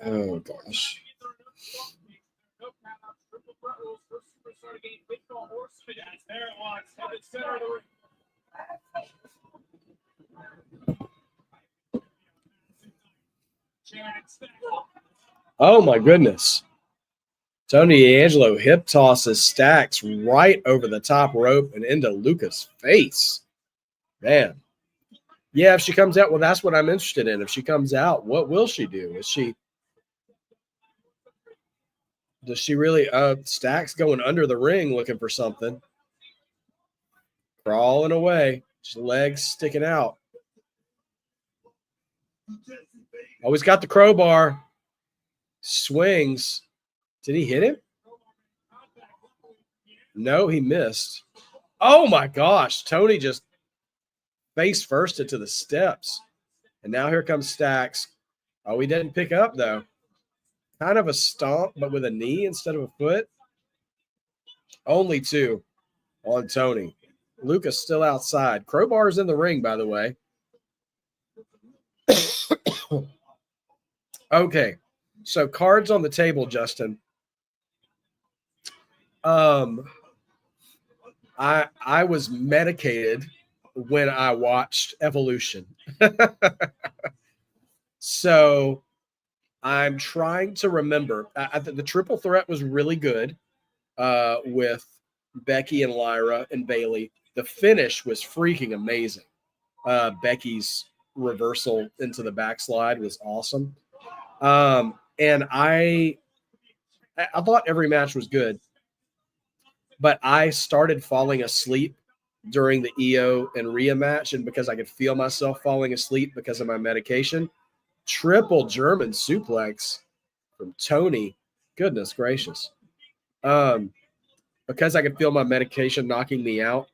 Oh, gosh. Oh, my goodness. Tony D'Angelo hip tosses Stax right over the top rope and into Luca's face. Man. Yeah, if she comes out, well, that's what I'm interested in. If she comes out, what will she do? Does she really Stax going under the ring looking for something? Crawling away. Just legs sticking out. Always got the crowbar. Swings. Did he hit him? No, he missed. Oh my gosh. Tony just face firsted to the steps. And now here comes Stax. Oh, he didn't pick up though. Kind of a stomp, but with a knee instead of a foot. Only 2 on Tony. Luca's still outside. Crowbar's in the ring, by the way. Okay. So cards on the table, Justin. I was medicated when I watched Evolution. So I'm trying to remember. The triple threat was really good with Becky and Lyra and Bayley. The finish was freaking amazing. Becky's reversal into the backslide was awesome. And I thought every match was good, but I started falling asleep during the Io and Rhea match, and because I could feel myself falling asleep because of my medication, triple German suplex from Tony. Goodness gracious. Because I could feel my medication knocking me out,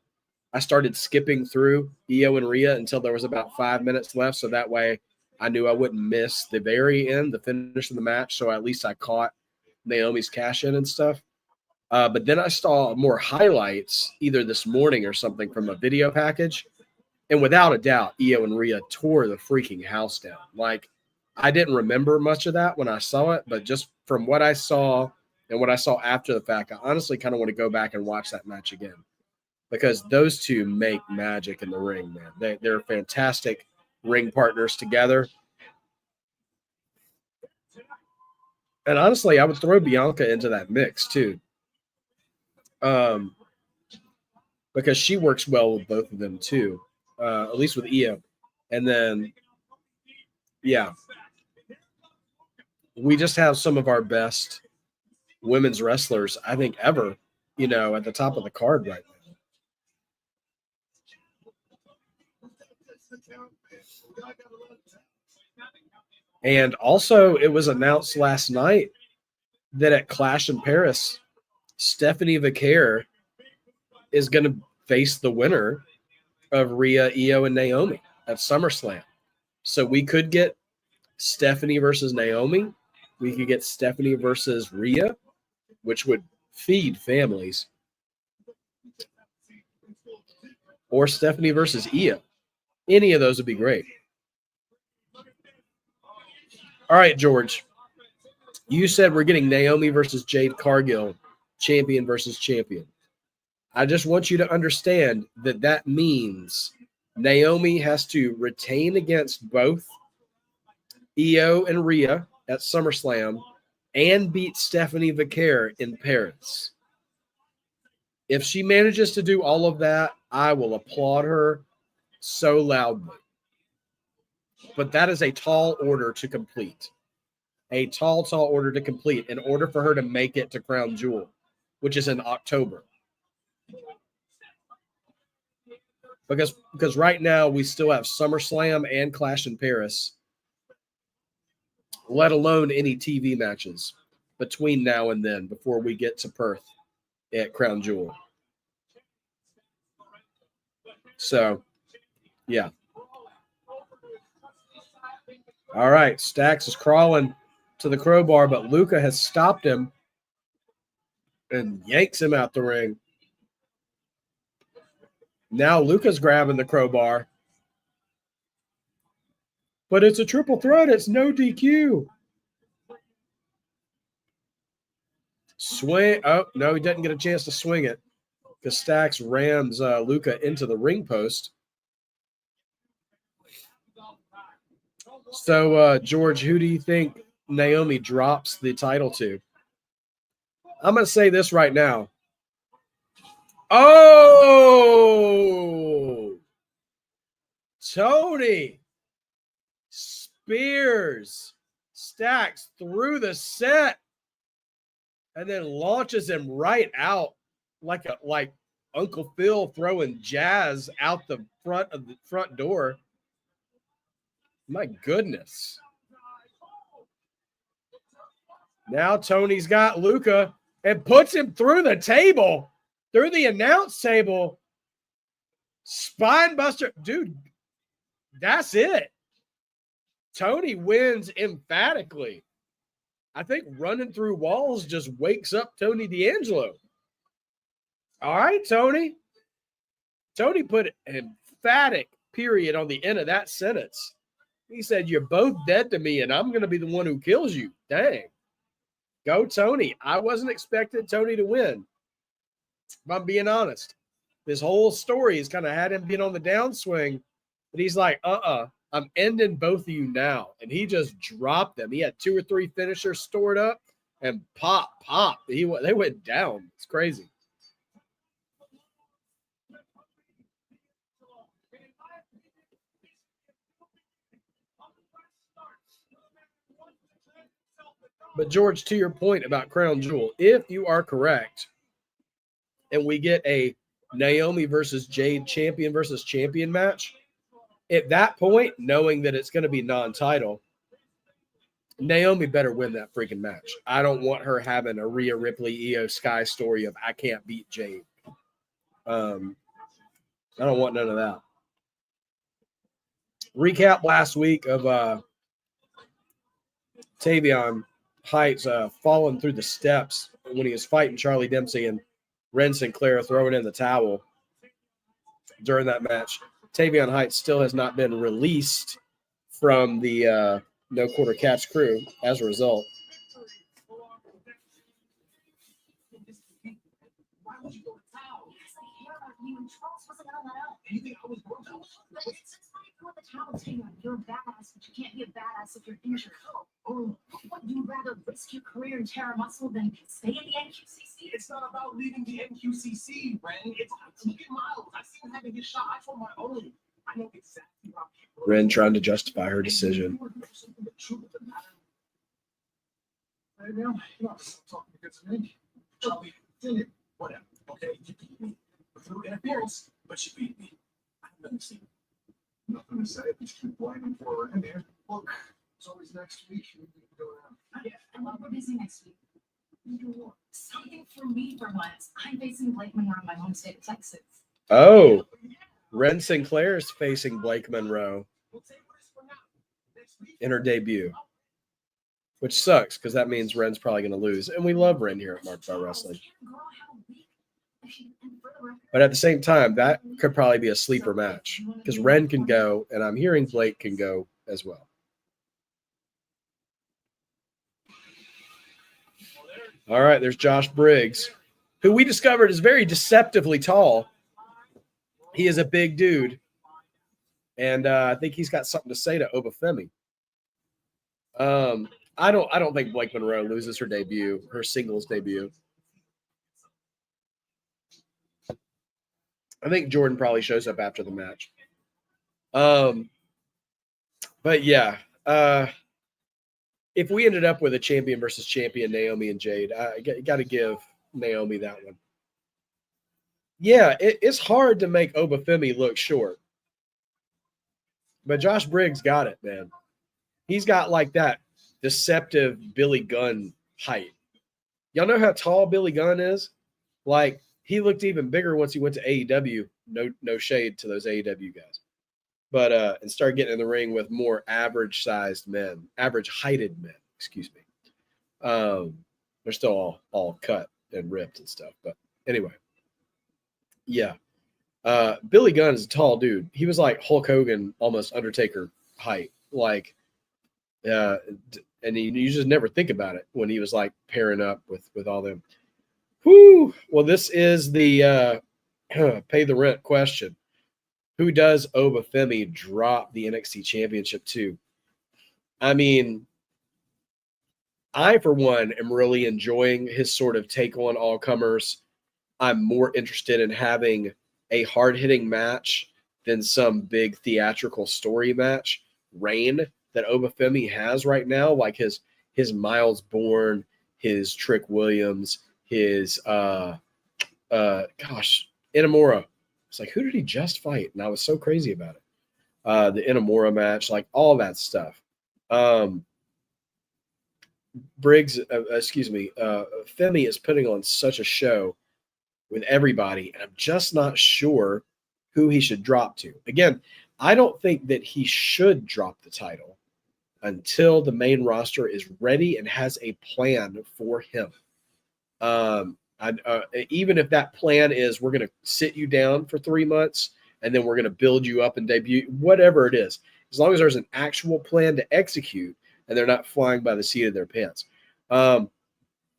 I started skipping through Io and Rhea until there was about 5 minutes left, so that way I knew I wouldn't miss the very end, the finish of the match, so at least I caught Naomi's cash-in and stuff. But then I saw more highlights either this morning or something from a video package, and without a doubt, Io and Rhea tore the freaking house down. Like, I didn't remember much of that when I saw it, but just from what I saw and what I saw after the fact, I honestly kind of want to go back and watch that match again because those two make magic in the ring, man. They're fantastic ring partners together. And honestly, I would throw Bianca into that mix too. Because she works well with both of them too, at least with Io. And then, yeah, we just have some of our best women's wrestlers, I think, ever, at the top of the card right now. And also, it was announced last night that at Clash in Paris, Stephanie Vaquer is going to face the winner of Rhea, Io, and Naomi at SummerSlam. So we could get Stephanie versus Naomi. We could get Stephanie versus Rhea, which would feed families. Or Stephanie versus Io. Any of those would be great. All right, George. You said we're getting Naomi versus Jade Cargill, champion versus champion. I just want you to understand that means Naomi has to retain against both Io and Rhea at SummerSlam and beat Stephanie Vaquer in Paris. If she manages to do all of that, I will applaud her so loudly. But that is a tall order to complete. A tall order to complete in order for her to make it to Crown Jewel, which is in October. Because right now we still have SummerSlam and Clash in Paris, let alone any TV matches between now and then before we get to Perth at Crown Jewel. So, yeah. All right, Stacks is crawling to the crowbar, but Luca has stopped him and yanks him out the ring. Now Luca's grabbing the crowbar. But it's a triple threat. It's no DQ. Swing. Oh, no, he doesn't get a chance to swing it because Stacks rams Luca into the ring post. So, George, who do you think Naomi drops the title to? I'm going to say this right now. Oh! Tony spears Stacks through the set and then launches him right out like Uncle Phil throwing Jazz out the front door. My goodness. Now Tony's got Luca and puts him through the table, through the announce table. Spine buster. Dude, that's it. Tony wins emphatically. I think running through walls just wakes up Tony D'Angelo. All right, Tony. Tony put an emphatic period on the end of that sentence. He said, "You're both dead to me, and I'm going to be the one who kills you." Dang. Go, Tony. I wasn't expecting Tony to win. If I'm being honest. This whole story has kind of had him being on the downswing. But he's like, I'm ending both of you now. And he just dropped them. He had 2 or 3 finishers stored up, and pop. They went down. It's crazy. But George, to your point about Crown Jewel, if you are correct, and we get a Naomi versus Jade champion versus champion match, at that point, knowing that it's going to be non-title, Naomi better win that freaking match. I don't want her having a Rhea Ripley, Io Sky story of I can't beat Jade. I don't want none of that. Recap last week of Tavion Heights falling through the steps when he was fighting Charlie Dempsey, and Ren Sinclair throwing in the towel during that match. Tavion Heights still has not been released from the No Quarter Catch crew as a result. You're a badass, but you can't be a badass if you're injured. Or would you rather risk your career and tear a muscle than stay in the NQCC? It's not about leaving the NQCC, Ren. It's look at Miles. I see him having his shot. I told my own. I know exactly how people. Ren trying to justify her decision. Right now, you're not talking because of me. Charlie, did it. Whatever. Okay, you beat me. Through interference, but you beat me. I don't understand. Nothing to say. Just keep blaming for her in there. Look, it's always next week. We can go down. Yeah, and we're busy next week. Something for me for once. I'm facing Blake Monroe in my home state of Texas. Oh, Ren Sinclair is facing Blake Monroe in her debut, which sucks because that means Ren's probably going to lose. And we love Ren here at Mark Bar Wrestling. But at the same time, that could probably be a sleeper match because Ren can go, and I'm hearing Blake can go as well. All right, there's Josh Briggs, who we discovered is very deceptively tall. He is a big dude, and I think he's got something to say to Obafemi. I don't think Blake Monroe loses her debut, her singles debut. I think Jordan probably shows up after the match. But yeah, if we ended up with a champion versus champion, Naomi and Jade, you got to give Naomi that one. Yeah, it's hard to make Obafemi look short. But Josh Briggs got it, man. He's got like that deceptive Billy Gunn height. Y'all know how tall Billy Gunn is? Like, he looked even bigger once he went to AEW. No shade to those AEW guys. But and started getting in the ring with more average-heighted men, excuse me. They're still all cut and ripped and stuff. But anyway, yeah. Billy Gunn is a tall dude. He was like Hulk Hogan, almost Undertaker height. Like, and you just never think about it when he was like pairing up with all them. Whoo! Well, this is the pay the rent question. Who does Obafemi drop the NXT championship to? I mean, I, for one, am really enjoying his sort of take on all comers. I'm more interested in having a hard-hitting match than some big theatrical story match reign that Obafemi has right now, like his Miles Bourne, his Trick Williams, his Inamura. It's like, who did he just fight? And I was so crazy about it. The Inamura match, like all that stuff. Femi is putting on such a show with everybody, and I'm just not sure who he should drop to. Again, I don't think that he should drop the title until the main roster is ready and has a plan for him. Even if that plan is we're going to sit you down for 3 months and then we're going to build you up and debut, whatever it is, as long as there's an actual plan to execute and they're not flying by the seat of their pants. And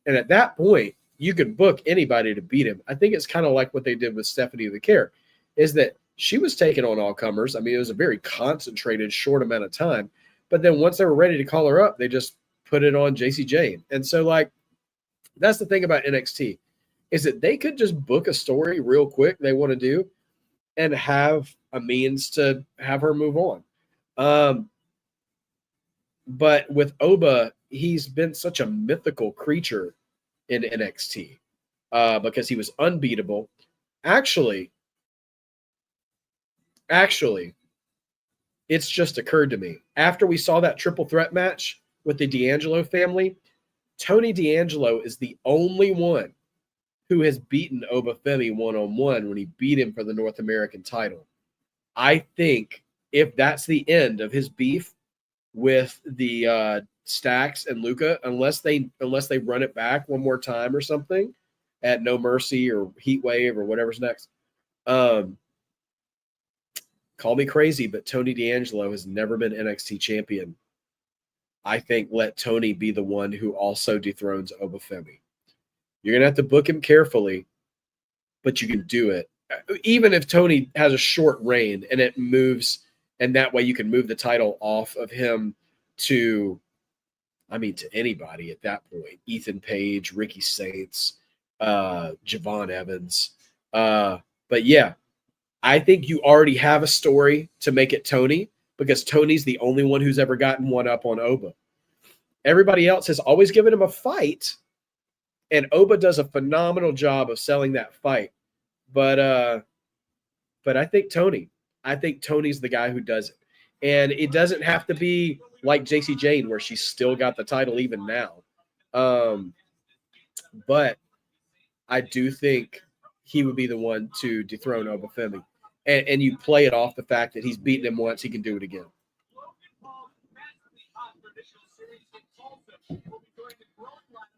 at that point, you could book anybody to beat him. I think it's kind of like what they did with Stephanie the Care, is that she was taking on all comers. I mean, it was a very concentrated, short amount of time. But then once they were ready to call her up, they just put it on JC Jane. And so, like, that's the thing about NXT, is that they could just book a story real quick they want to do and have a means to have her move on. But with Oba, he's been such a mythical creature in NXT because he was unbeatable. Actually, it's just occurred to me. After we saw that triple threat match with the D'Angelo family, Tony D'Angelo is the only one who has beaten Oba Femi one-on-one when he beat him for the North American title. I think if that's the end of his beef with the Stacks and Luca, unless they run it back one more time or something at No Mercy or Heat Wave or whatever's next, call me crazy, but Tony D'Angelo has never been NXT champion. I think let Tony be the one who also dethrones Oba Femi. You're going to have to book him carefully, but you can do it. Even if Tony has a short reign and it moves, and that way you can move the title off of him to anybody at that point. Ethan Page, Ricky Saints, Javon Evans. But yeah, I think you already have a story to make it Tony, because Tony's the only one who's ever gotten one up on Oba. Everybody else has always given him a fight, and Oba does a phenomenal job of selling that fight. But I think Tony's the guy who does it. And it doesn't have to be like JC Jane, where she's still got the title even now. But I do think he would be the one to dethrone Oba Femi. And you play it off the fact that he's beaten him once, he can do it again.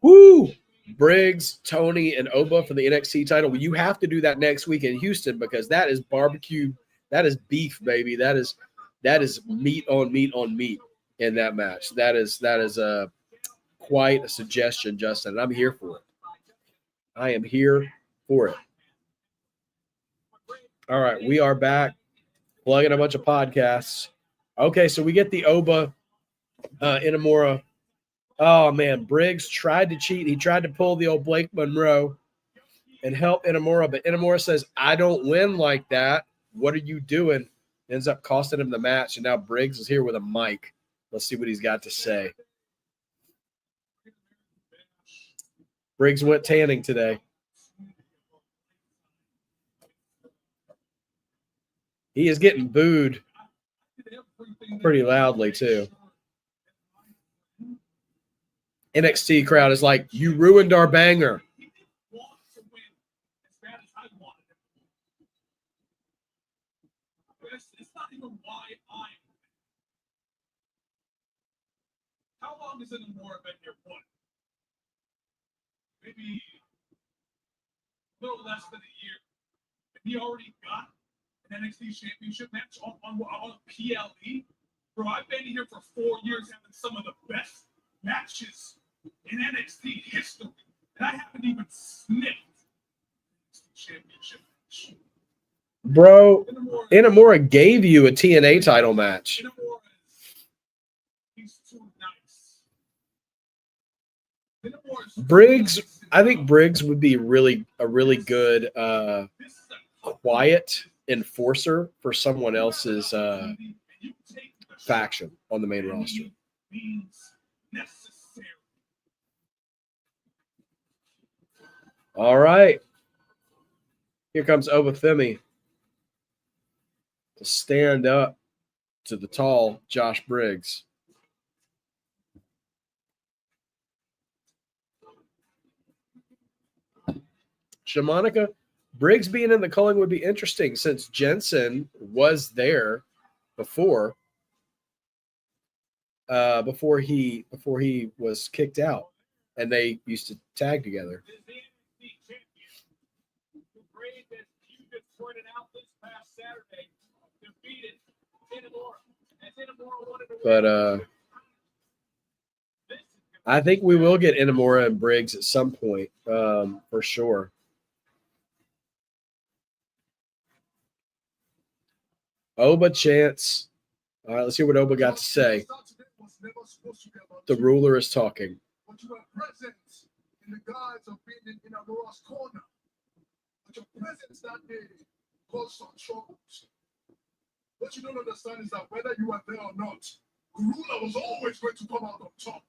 Woo! Briggs, Tony, and Oba for the NXT title. You have to do that next week in Houston, because that is barbecue. That is beef, baby. That is meat on meat on meat in that match. That is quite a suggestion, Justin. And I'm here for it. I am here for it. All right, we are back, plugging a bunch of podcasts. Okay, so we get the Oba Inamura. Oh, man, Briggs tried to cheat. He tried to pull the old Blake Monroe and help Inamura, but Inamura says, I don't win like that. What are you doing? Ends up costing him the match, and now Briggs is here with a mic. Let's see what he's got to say. Briggs went tanning today. He is getting booed pretty loudly, too. NXT crowd is like, you ruined our banger. It's not even why how long has Inamura been here for? Maybe a little less than a year. And he already got an NXT championship match on PLE. Bro, I've been here for 4 years having some of the best matches in NXT history. And I haven't even sniffed NXT championship match. Bro, Inamura gave you a TNA title match. He's too nice. Briggs, I think Briggs would be a really good quiet enforcer for someone else's faction on the main roster. All right. Here comes Oba Femi to stand up to the tall Josh Briggs. Shamanica, Briggs being in the culling would be interesting, since Jensen was there before he was kicked out, and they used to tag together. champion, who Grace, as you just pointed out this past Saturday, defeated Inamura. As Inamura wanted to But I think we will get Inamura and Briggs at some point, for sure. Oba chance. All right, let's hear what Oba got to say. The ruler is talking. But you were present in the guise of being in Aurora's corner. But your presence that day caused some troubles. What you don't understand is that whether you are there or not, the ruler was always going to come out on top.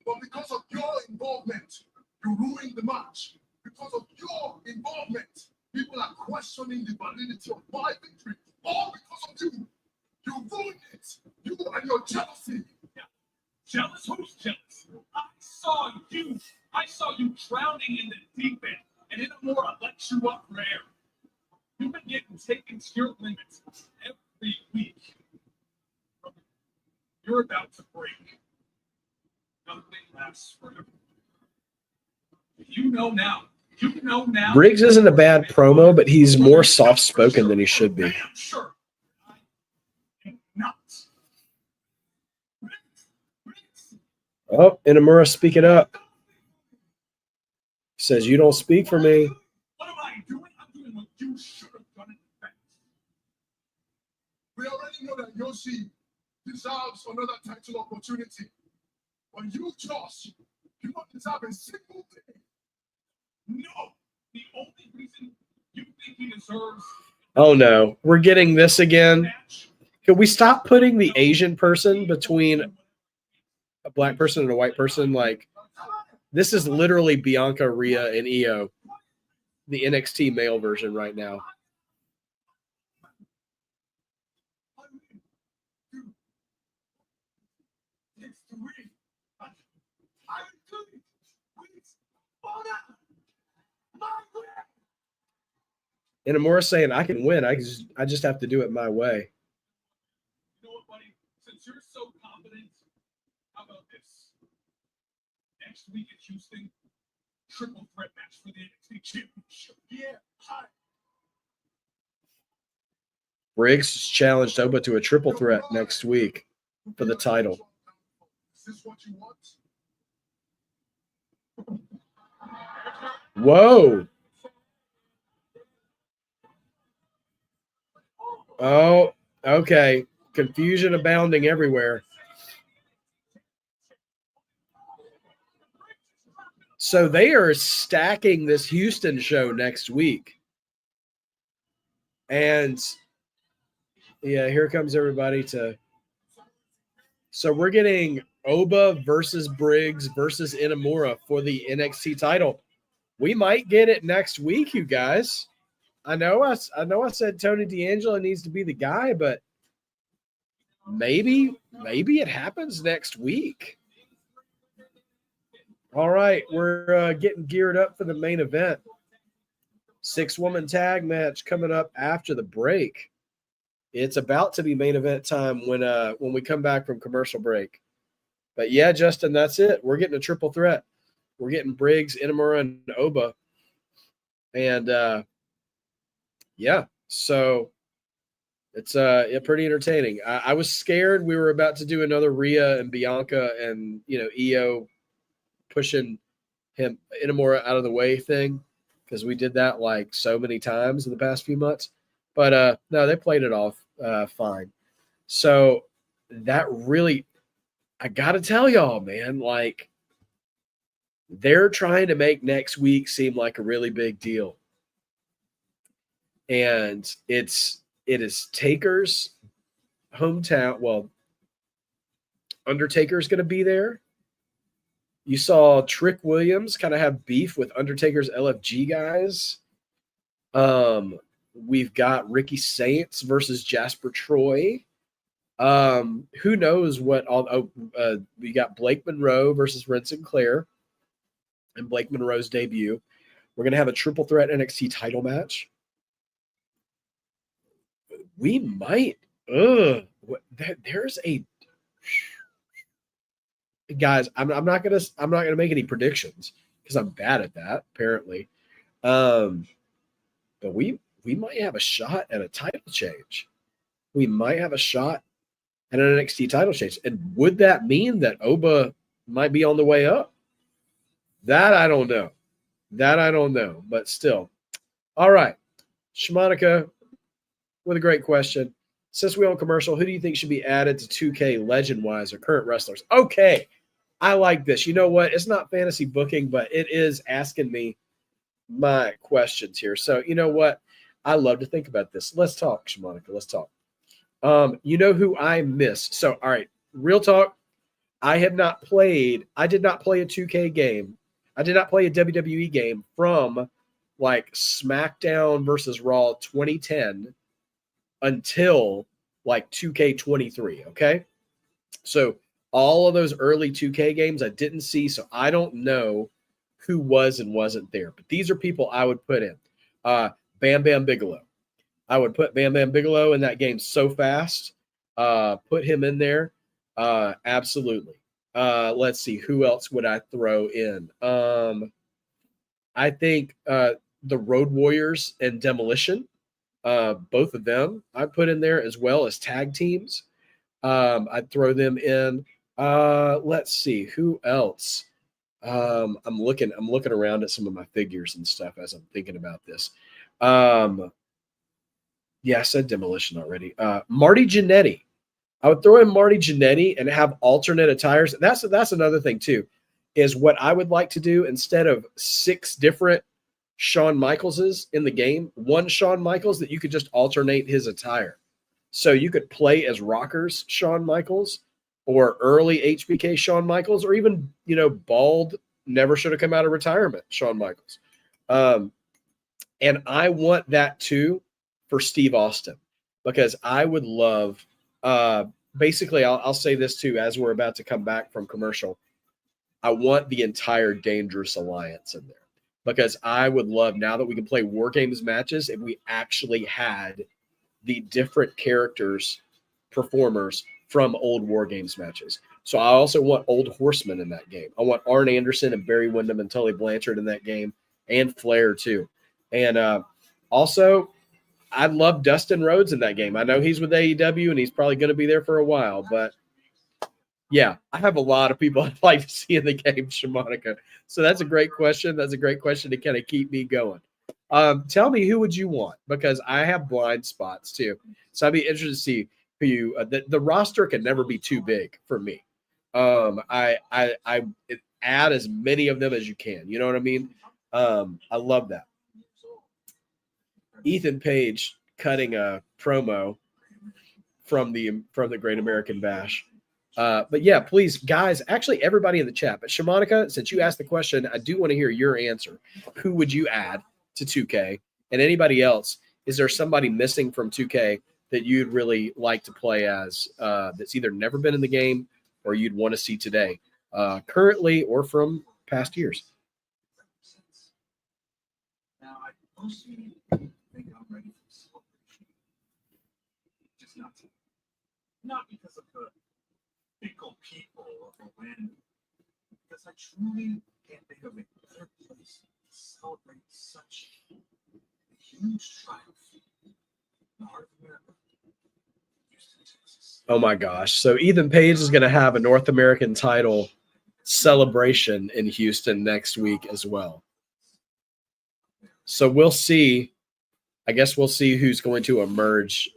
But because of your involvement, you ruined the match. Because of your involvement, people are questioning the validity of my victory. All because of you. You ruined it. You and your jealousy. Yeah. Jealous? Who's jealous? I saw you drowning in the deep end, and Inamura let you up for air. You've been getting taken to your limits every week. You're about to break. Nothing lasts forever. You know now. Briggs isn't a bad promo, but he's more soft-spoken than he should be. Sure. I am not. Oh, Inamura speaking up. Says, you don't speak for me. What am I doing? I'm doing what you should have done in the past. We already know that Yoshi deserves another title opportunity. But you, Josh, you don't deserve a single thing. No. The only reason you think he deserves... Oh, no. We're getting this again. Could we stop putting the Asian person between a black person and a white person? Like, this is literally Bianca, Rhea, and Io, the NXT male version right now. And Amora saying, I can win. I just have to do it my way. You know what, buddy? Since you're so confident, how about this? Next week at Houston, triple threat match for the NXT Championship. Yeah, hi. Briggs challenged Oba to a triple threat next week for the title. Is this what you want? Whoa. Oh, okay. Confusion abounding everywhere. So they are stacking this Houston show next week. And yeah, here comes everybody to. So we're getting Oba versus Briggs versus Inamura for the NXT title. We might get it next week, you guys. I know I said Tony D'Angelo needs to be the guy, but maybe it happens next week. All right, we're getting geared up for the main event. 6-woman tag match coming up after the break. It's about to be main event time when we come back from commercial break. But yeah, Justin, that's it. We're getting a triple threat. We're getting Briggs, Inamura, and Oba. And yeah, so it's pretty entertaining. I was scared we were about to do another Rhea and Bianca and Io pushing Inamura out of the way thing, because we did that like so many times in the past few months. But no, they played it off fine. So that really, I gotta tell y'all, man, like they're trying to make next week seem like a really big deal. And it is Taker's hometown. Well, Undertaker's going to be there. You saw Trick Williams kind of have beef with Undertaker's LFG guys. We've got Ricky Saints versus Jasper Troy. Who knows what all? We got Blake Monroe versus Red Sinclair, and Blake Monroe's debut. We're going to have a triple threat NXT title match. We might. There's a guys. I'm not gonna make any predictions, because I'm bad at that, apparently. But we might have a shot at a title change. We might have a shot at an NXT title change. And would that mean that Oba might be on the way up? That I don't know. But still. All right. Shimonica with a great question. Since we're on commercial, who do you think should be added to 2K legend-wise or current wrestlers? Okay. I like this. You know what? It's not fantasy booking, but it is asking me my questions here. So you know what? I love to think about this. Let's talk, Shimonica. Let's talk. You know who I miss? So, all right, real talk. I did not play a 2K game. I did not play a WWE game from like SmackDown versus Raw 2010 until like 2K23. Okay. So all of those early 2K games I didn't see. So I don't know who was and wasn't there. But these are people I would put in. Bam Bam Bigelow. I would put Bam Bam Bigelow in that game so fast. Put him in there. Absolutely. Let's see. Who else would I throw in? I think the Road Warriors and Demolition. Both of them I put in there as well as tag teams. I'd throw them in. Let's see. Who else? I'm looking around at some of my figures and stuff as I'm thinking about this. Yeah, I said Demolition already. Marty Jannetty. I would throw in Marty Jannetty and have alternate attires. That's another thing too, is what I would like to do instead of 6 different Shawn Michaelses in the game, one Shawn Michaels that you could just alternate his attire. So you could play as Rockers Shawn Michaels or early HBK Shawn Michaels or even, bald, never should have come out of retirement Shawn Michaels. And I want that too for Steve Austin, because I would love, basically, I'll say this too, as we're about to come back from commercial, I want the entire Dangerous Alliance in there, because I would love, now that we can play War Games matches, if we actually had the different characters, performers from old War Games matches. So I also want Old Horsemen in that game. I want Arn Anderson and Barry Windham and Tully Blanchard in that game, and Flair too. And also, I love Dustin Rhodes in that game. I know he's with AEW and he's probably going to be there for a while, but yeah, I have a lot of people I'd like to see in the game, Shimonica. So that's a great question. That's a great question to kind of keep me going. Tell me, who would you want? Because I have blind spots too. So I'd be interested to see who you. The roster can never be too big for me. I add as many of them as you can. You know what I mean? I love that. Ethan Page cutting a promo from the Great American Bash. But yeah, please, guys, actually everybody in the chat, but Shimonica, since you asked the question, I do want to hear your answer. Who would you add to 2K? And anybody else, is there somebody missing from 2K that you'd really like to play as, that's either never been in the game or you'd want to see today, currently or from past years? Now, I mostly think I'm ready for celebration. Just not because of the fickle people of Orlando, because I truly can't think of a better place to celebrate such a huge triumph in the heart of America. Houston, Texas. Oh my gosh. So Ethan Page is going to have a North American title celebration in Houston next week as well. So we'll see. I guess we'll see who's going to emerge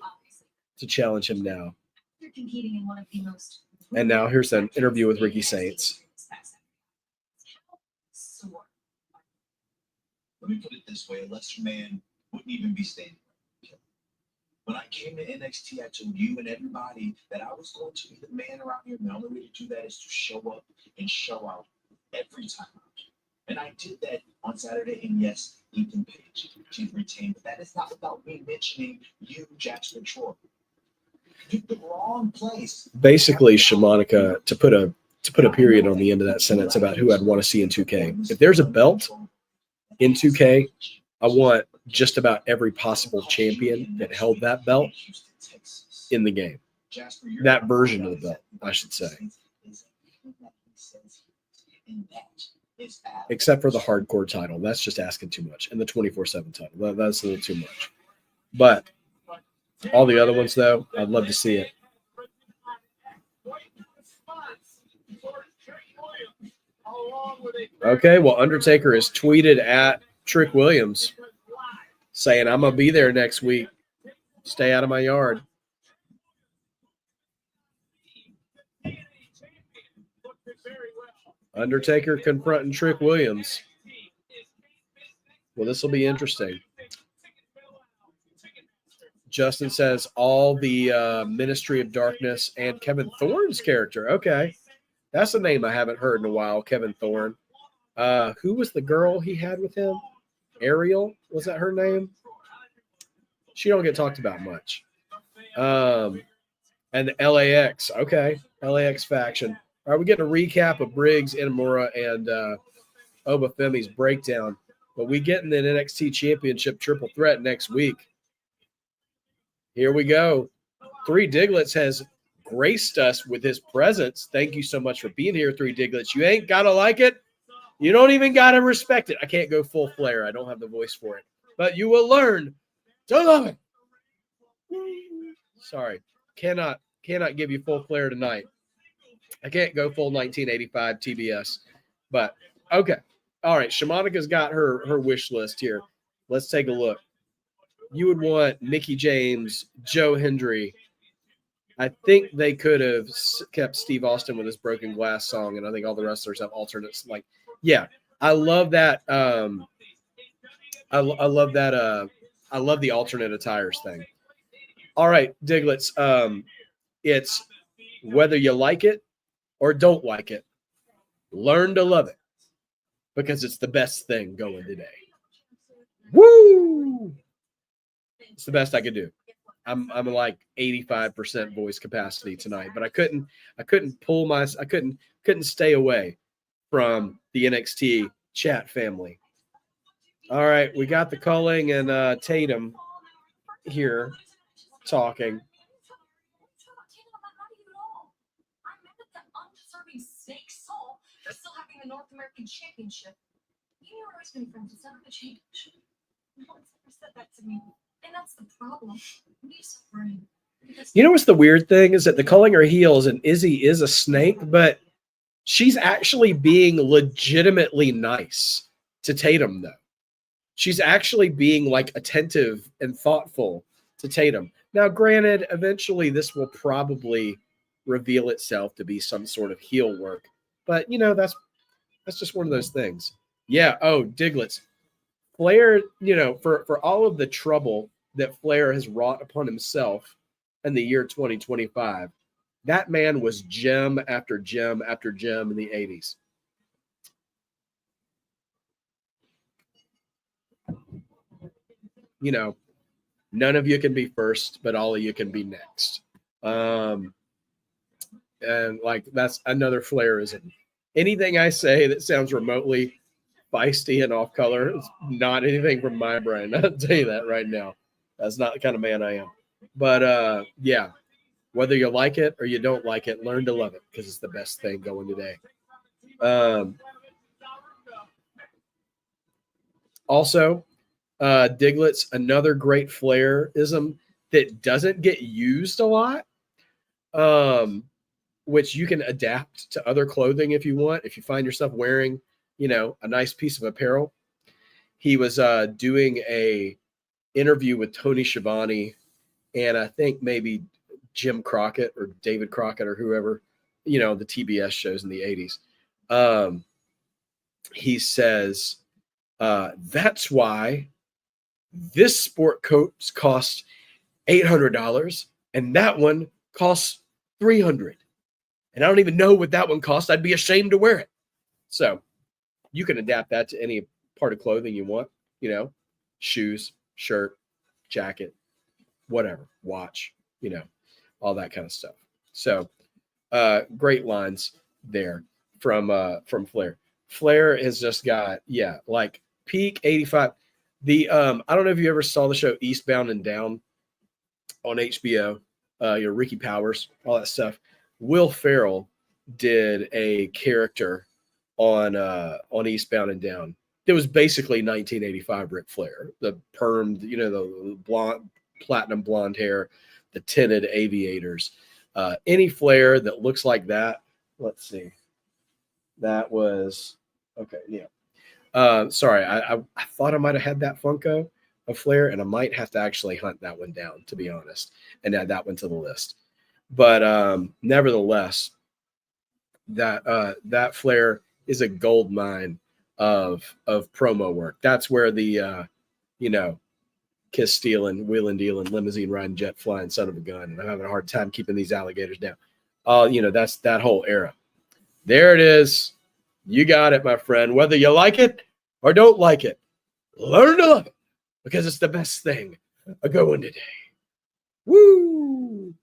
to challenge him now. You're competing in one of the most. And now here's an interview with Ricky Saints. Let me put it this way: a lesser man wouldn't even be standing. When I came to NXT, I told you and everybody that I was going to be the man around here. And the only way to do that is to show up and show out every time. And I did that on Saturday. And yes, Ethan Page, she's retained. But that is not without me mentioning you, Jackson Troy. You picked the wrong place. Basically, Shimonica, to put a period on the end of that sentence about who I'd want to see in 2K. If there's a belt in 2K, I want just about every possible champion that held that belt in the game. That version of the belt, I should say. is at except for the hardcore title. That's just asking too much. And the 24/7 title. That's a little too much. But all the other ones, though, I'd love to see it. Okay, well, Undertaker has tweeted at Trick Williams saying, I'm going to be there next week. Stay out of my yard. Undertaker confronting Trick Williams. Well, this will be interesting. Justin says all the Ministry of Darkness and Kevin Thorne's character. Okay. That's a name I haven't heard in a while, Kevin Thorne. Who was the girl he had with him? Ariel? Was that her name? She don't get talked about much. And the LAX. Okay. LAX faction. All right, we get a recap of Briggs, Inamura, and Obafemi's breakdown. But we get in the NXT Championship triple threat next week. Here we go. Three Diglets has graced us with his presence. Thank you so much for being here, Three Diglets. You ain't got to like it. You don't even got to respect it. I can't go full Flair. I don't have the voice for it. But you will learn to love it. Sorry. Cannot give you full Flair tonight. I can't go full 1985 TBS. But, okay. All right. Shamonica's got her wish list here. Let's take a look. You would want Mickey James, Joe Hendry. I think they could have kept Steve Austin with his Broken Glass song, and I think all the wrestlers have alternates. Like, yeah, I love that. I love that. I love the alternate attires thing. All right, Diglets. It's whether you like it or don't like it, learn to love it because it's the best thing going today. Woo! It's the best I could do. I'm like 85% voice capacity tonight, but I couldn't stay away from the NXT chat family. All right, we got the Culling and Tatum here talking. Still having the North American Championship. You were always been friends with ZaRuca Championship. No one's ever said that to me. And that's the problem. What are you suffering? You know what's the weird thing is that the Culling are heels and Izzy is a snake, but she's actually being legitimately nice to Tatum, though. She's actually being like attentive and thoughtful to Tatum. Now, granted, eventually this will probably reveal itself to be some sort of heel work. But, you know, that's just one of those things. Yeah. Oh, Diglets. Flair, you know, for all of the trouble that Flair has wrought upon himself in the year 2025, that man was gem after gem after gem in the 80s. You know, none of you can be first, but all of you can be next. And like that's another Flairism. Anything I say that sounds remotely feisty and off color is not anything from my brain. I'll tell you that right now. That's not the kind of man I am. But yeah, whether you like it or you don't like it, learn to love it because it's the best thing going today. Also, Diglets, another great Flairism that doesn't get used a lot, which you can adapt to other clothing if you want. If you find yourself wearing, you know, a nice piece of apparel. He was doing a interview with Tony Schiavone and I think maybe Jim Crockett or David Crockett or whoever, you know, the TBS shows in the 80s. He says, that's why this sport coat costs $800 and that one costs $300. And I don't even know what that one costs. I'd be ashamed to wear it. So you can adapt that to any part of clothing you want, you know, shoes, shirt, jacket, whatever, watch, you know, all that kind of stuff. So great lines there from Flair. Flair has just got, yeah, like peak 85. The I don't know if you ever saw the show Eastbound and Down on HBO, Ricky Powers, all that stuff. Will Ferrell did a character on Eastbound and Down. It was basically 1985 Ric Flair, the permed, the blonde, platinum blonde hair, the tinted aviators. Any Flair that looks like that. Let's see. That was okay. Yeah. Sorry, I thought I might have had that Funko of Flair, and I might have to actually hunt that one down, to be honest, and add that one to the list. But nevertheless, that Flair is a gold mine of promo work. That's where the kiss stealing, wheeling dealing, limousine riding, jet flying son of a gun, and I'm having a hard time keeping these alligators down. That's that whole era. There it is. You got it, my friend. Whether you like it or don't like it, learn to love it because it's the best thing going today. Woo!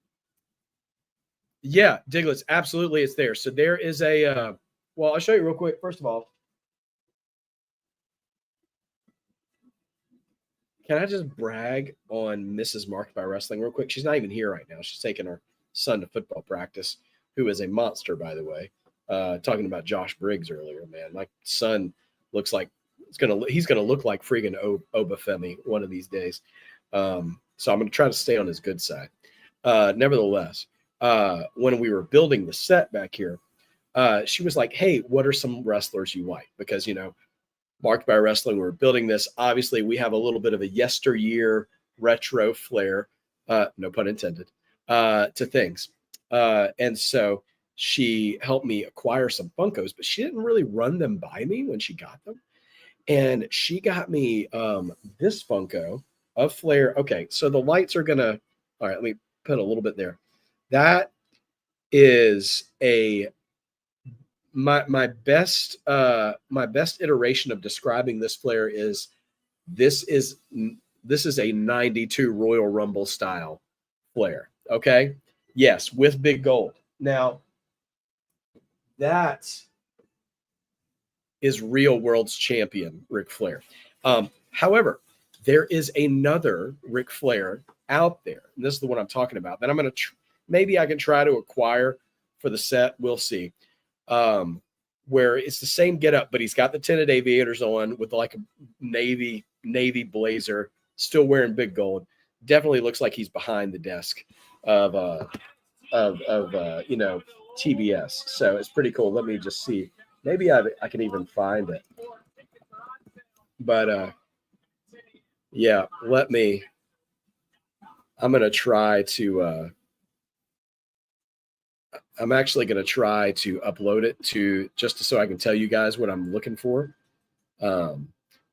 Yeah, Diglets, absolutely, it's there. So there is a. Well, I'll show you real quick. First of all, can I just brag on Mrs. Marked by Wrestling real quick? She's not even here right now. She's taking her son to football practice, who is a monster, by the way. Talking about Josh Briggs earlier, man. My son looks like he's gonna look like freaking Obafemi one of these days. So I'm gonna try to stay on his good side. Nevertheless, when we were building the set back here, she was like, "Hey, what are some wrestlers you like?" Because Marked by Wrestling, we're building this. Obviously, we have a little bit of a yesteryear retro flair, no pun intended, to things. And so she helped me acquire some Funkos, but she didn't really run them by me when she got them. And she got me this Funko of Flair. Okay, so the lights are gonna. All right, let me put a little bit there. That is my best iteration of describing this Flair is this is a 92 Royal Rumble style Flair. Okay, yes, with big gold. Now that is real world's champion Ric Flair. However, there is another Ric Flair out there, and this is the one I'm talking about, that I'm going to maybe I can try to acquire for the set. We'll see. Where it's the same getup, but he's got the tinted aviators on with like a navy blazer, still wearing big gold. Definitely looks like he's behind the desk of TBS. So it's pretty cool. Let me just see. Maybe I can even find it. But yeah, I'm actually going to try to upload it to just so I can tell you guys what I'm looking for.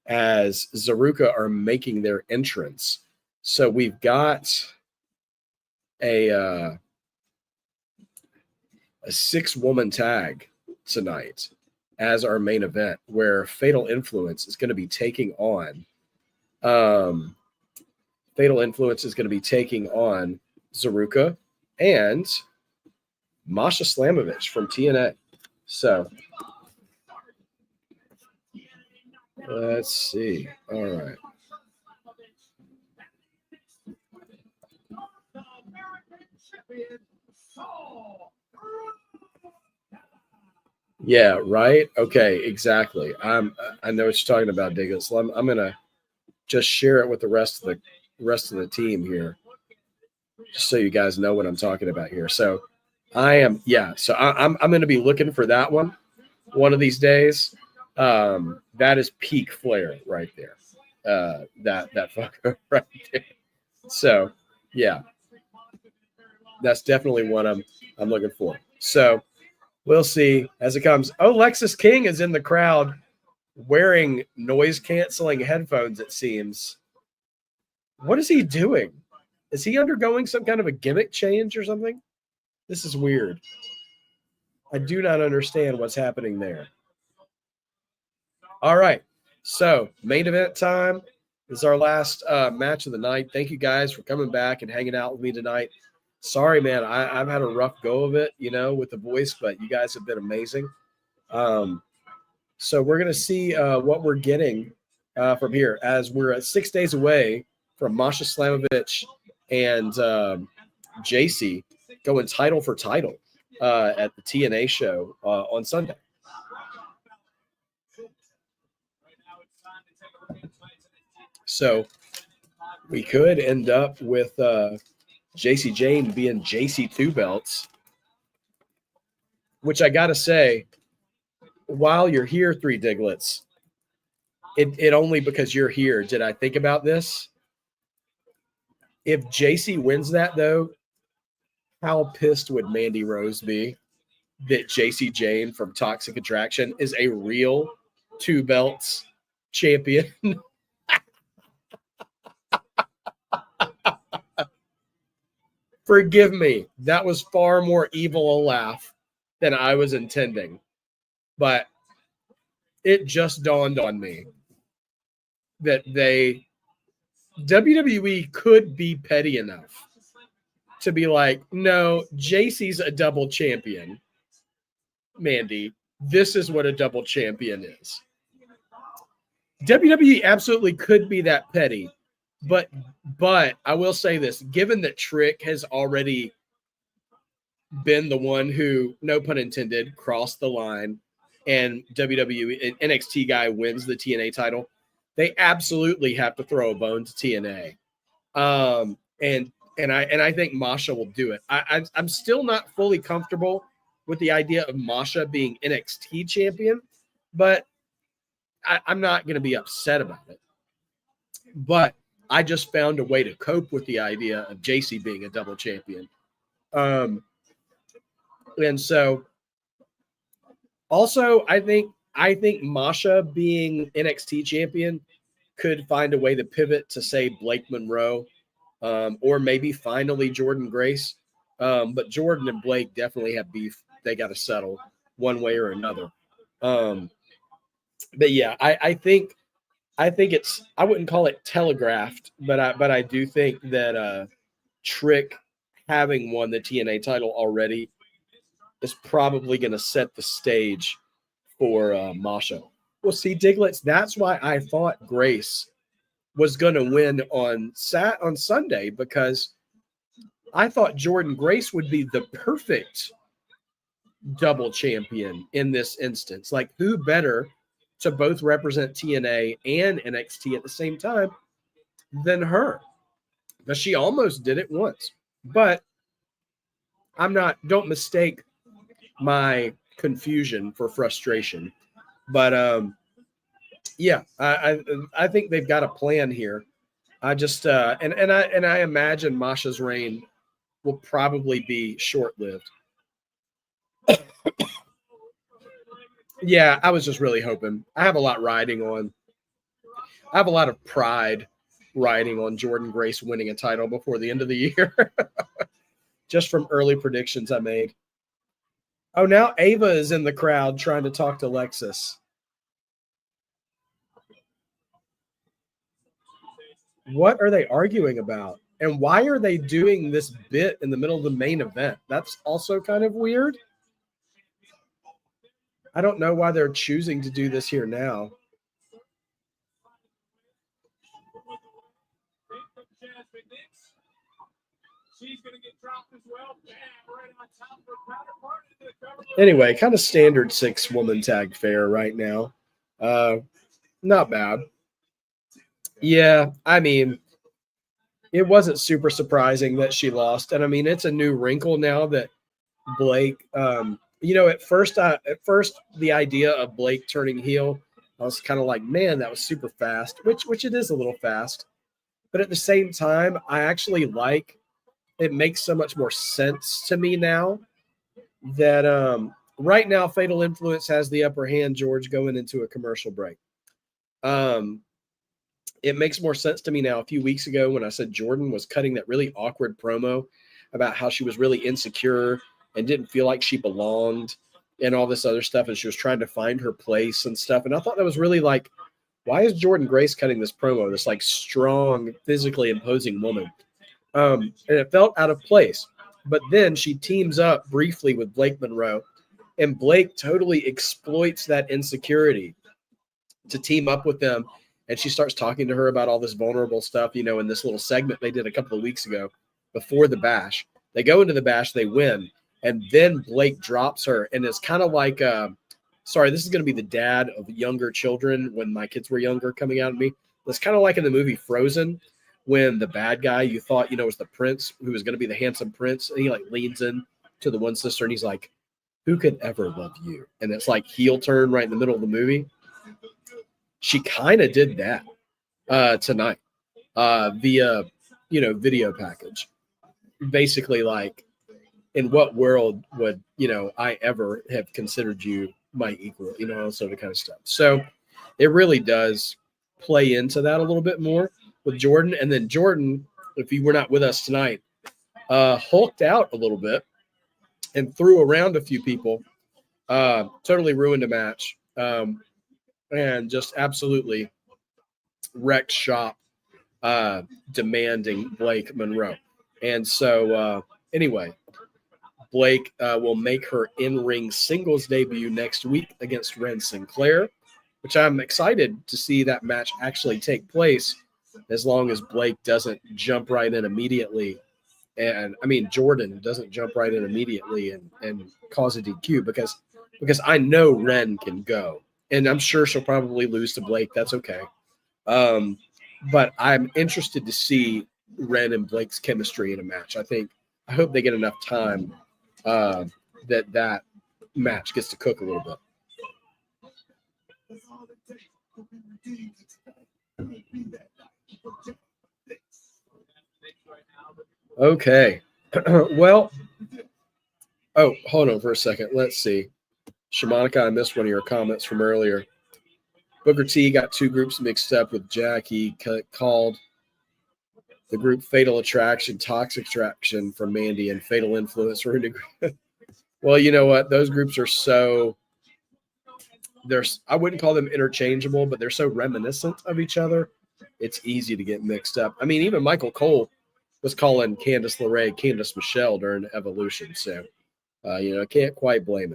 As ZaRuca are making their entrance. So we've got a 6-woman tag tonight as our main event, where Fatal Influence is going to be taking on ZaRuca and Masha Slamovich from TNA. So let's see. All right. Yeah, right. Okay, exactly. I know what you're talking about, Diggles. So I'm gonna just share it with the rest of the team here, just so you guys know what I'm talking about here. So I'm going to be looking for that one of these days. That is peak Flair right there. That fucker right there. So yeah, that's definitely what I'm looking for. So we'll see as it comes. Oh, Lexus King is in the crowd wearing noise canceling headphones, it seems. What is he doing? Is he undergoing some kind of a gimmick change or something? This is weird. I do not understand what's happening there. All right. So main event time is our last match of the night. Thank you guys for coming back and hanging out with me tonight. Sorry, man. I've had a rough go of it, with the voice, but you guys have been amazing. So we're going to see what we're getting from here, as we're 6 days away from Masha Slamovich and JC going title for title at the TNA show on Sunday. So we could end up with JC Jane being JC2 belts, which I got to say, while you're here, Three Diglets, it only because you're here did I think about this. If JC wins that, though, how pissed would Mandy Rose be that JC Jane from Toxic Attraction is a real 2 belts champion? Forgive me. That was far more evil a laugh than I was intending. But it just dawned on me that WWE could be petty enough to be like, no, JC's a double champion. Mandy, this is what a double champion is. WWE absolutely could be that petty. But I will say this, given that Trick has already been the one who, no pun intended, crossed the line, and WWE NXT guy wins the TNA title, they absolutely have to throw a bone to TNA. And I think Masha will do it. I'm still not fully comfortable with the idea of Masha being NXT champion, but I'm not going to be upset about it. But I just found a way to cope with the idea of JC being a double champion. And so also I think Masha being NXT champion could find a way to pivot to, say, Blake Monroe, or maybe finally Jordynne Grace. But Jordan and Blake definitely have beef. They got to settle one way or another. But yeah, I think it's, I wouldn't call it telegraphed, but I do think that Trick having won the TNA title already is probably going to set the stage for Masha. Well, see, Diglets, that's why I thought Grace was going to win on Sunday, because I thought Jordynne Grace would be the perfect double champion in this instance. Like, who better to both represent TNA and NXT at the same time than her? But she almost did it once. But don't mistake my confusion for frustration. But yeah, I think they've got a plan here. I just and I imagine Masha's reign will probably be short-lived. Yeah, I was just really hoping. I have a lot of pride riding on Jordynne Grace winning a title before the end of the year. Just from early predictions I made. Oh, now Ava is in the crowd trying to talk to Lexus. What are they arguing about? And why are they doing this bit in the middle of the main event? That's also kind of weird. I don't know why they're choosing to do this here now. Anyway, kind of standard 6-woman tag fair right now. Not bad. Yeah, I mean, it wasn't super surprising that she lost. And I mean, it's a new wrinkle now that Blake, at first the idea of Blake turning heel, I was kind of like, man, that was super fast, which it is a little fast. But at the same time, I actually like, it makes so much more sense to me now that right now Fatal Influence has the upper hand, George, going into a commercial break. It makes more sense to me now. A few weeks ago when I said Jordynne was cutting that really awkward promo about how she was really insecure and didn't feel like she belonged and all this other stuff, and she was trying to find her place and stuff. And I thought that was really like, why is Jordynne Grace cutting this promo, this like strong, physically imposing woman? And it felt out of place. But then she teams up briefly with Blake Monroe, and Blake totally exploits that insecurity to team up with them. And she starts talking to her about all this vulnerable stuff, in this little segment they did a couple of weeks ago before the bash. They go into the bash, they win, and then Blake drops her. And it's kind of like, sorry, this is going to be the dad of younger children when my kids were younger coming out of me. It's kind of like in the movie Frozen, when the bad guy you thought, was the prince who was going to be the handsome prince. And he like leans in to the one sister and he's like, who could ever love you? And it's like heel turn right in the middle of the movie. She kind of did that tonight via, video package. Basically like, in what world would, I ever have considered you my equal, sort of kind of stuff. So it really does play into that a little bit more with Jordynne. And then Jordynne, if you were not with us tonight, hulked out a little bit and threw around a few people, totally ruined a match, and just absolutely wrecked shop, demanding Blake Monroe. And so anyway, Blake will make her in-ring singles debut next week against Ren Sinclair, which I'm excited to see that match actually take place, as long as Blake doesn't jump right in immediately. And I mean, Jordynne doesn't jump right in immediately and cause a DQ, because I know Ren can go, and I'm sure she'll probably lose to Blake. That's okay. But I'm interested to see Ren and Blake's chemistry in a match. I hope they get enough time that match gets to cook a little bit. Okay. Well, hold on for a second. Let's see. Shamanica, I missed one of your comments from earlier. Booker T got two groups mixed up with Jack. He called the group Fatal Attraction, Toxic Attraction from Mandy, and Fatal Influence. Well, you know what? Those groups are I wouldn't call them interchangeable, but they're so reminiscent of each other. It's easy to get mixed up. I mean, even Michael Cole was calling Candice LeRae Candice Michelle during Evolution. So, I can't quite blame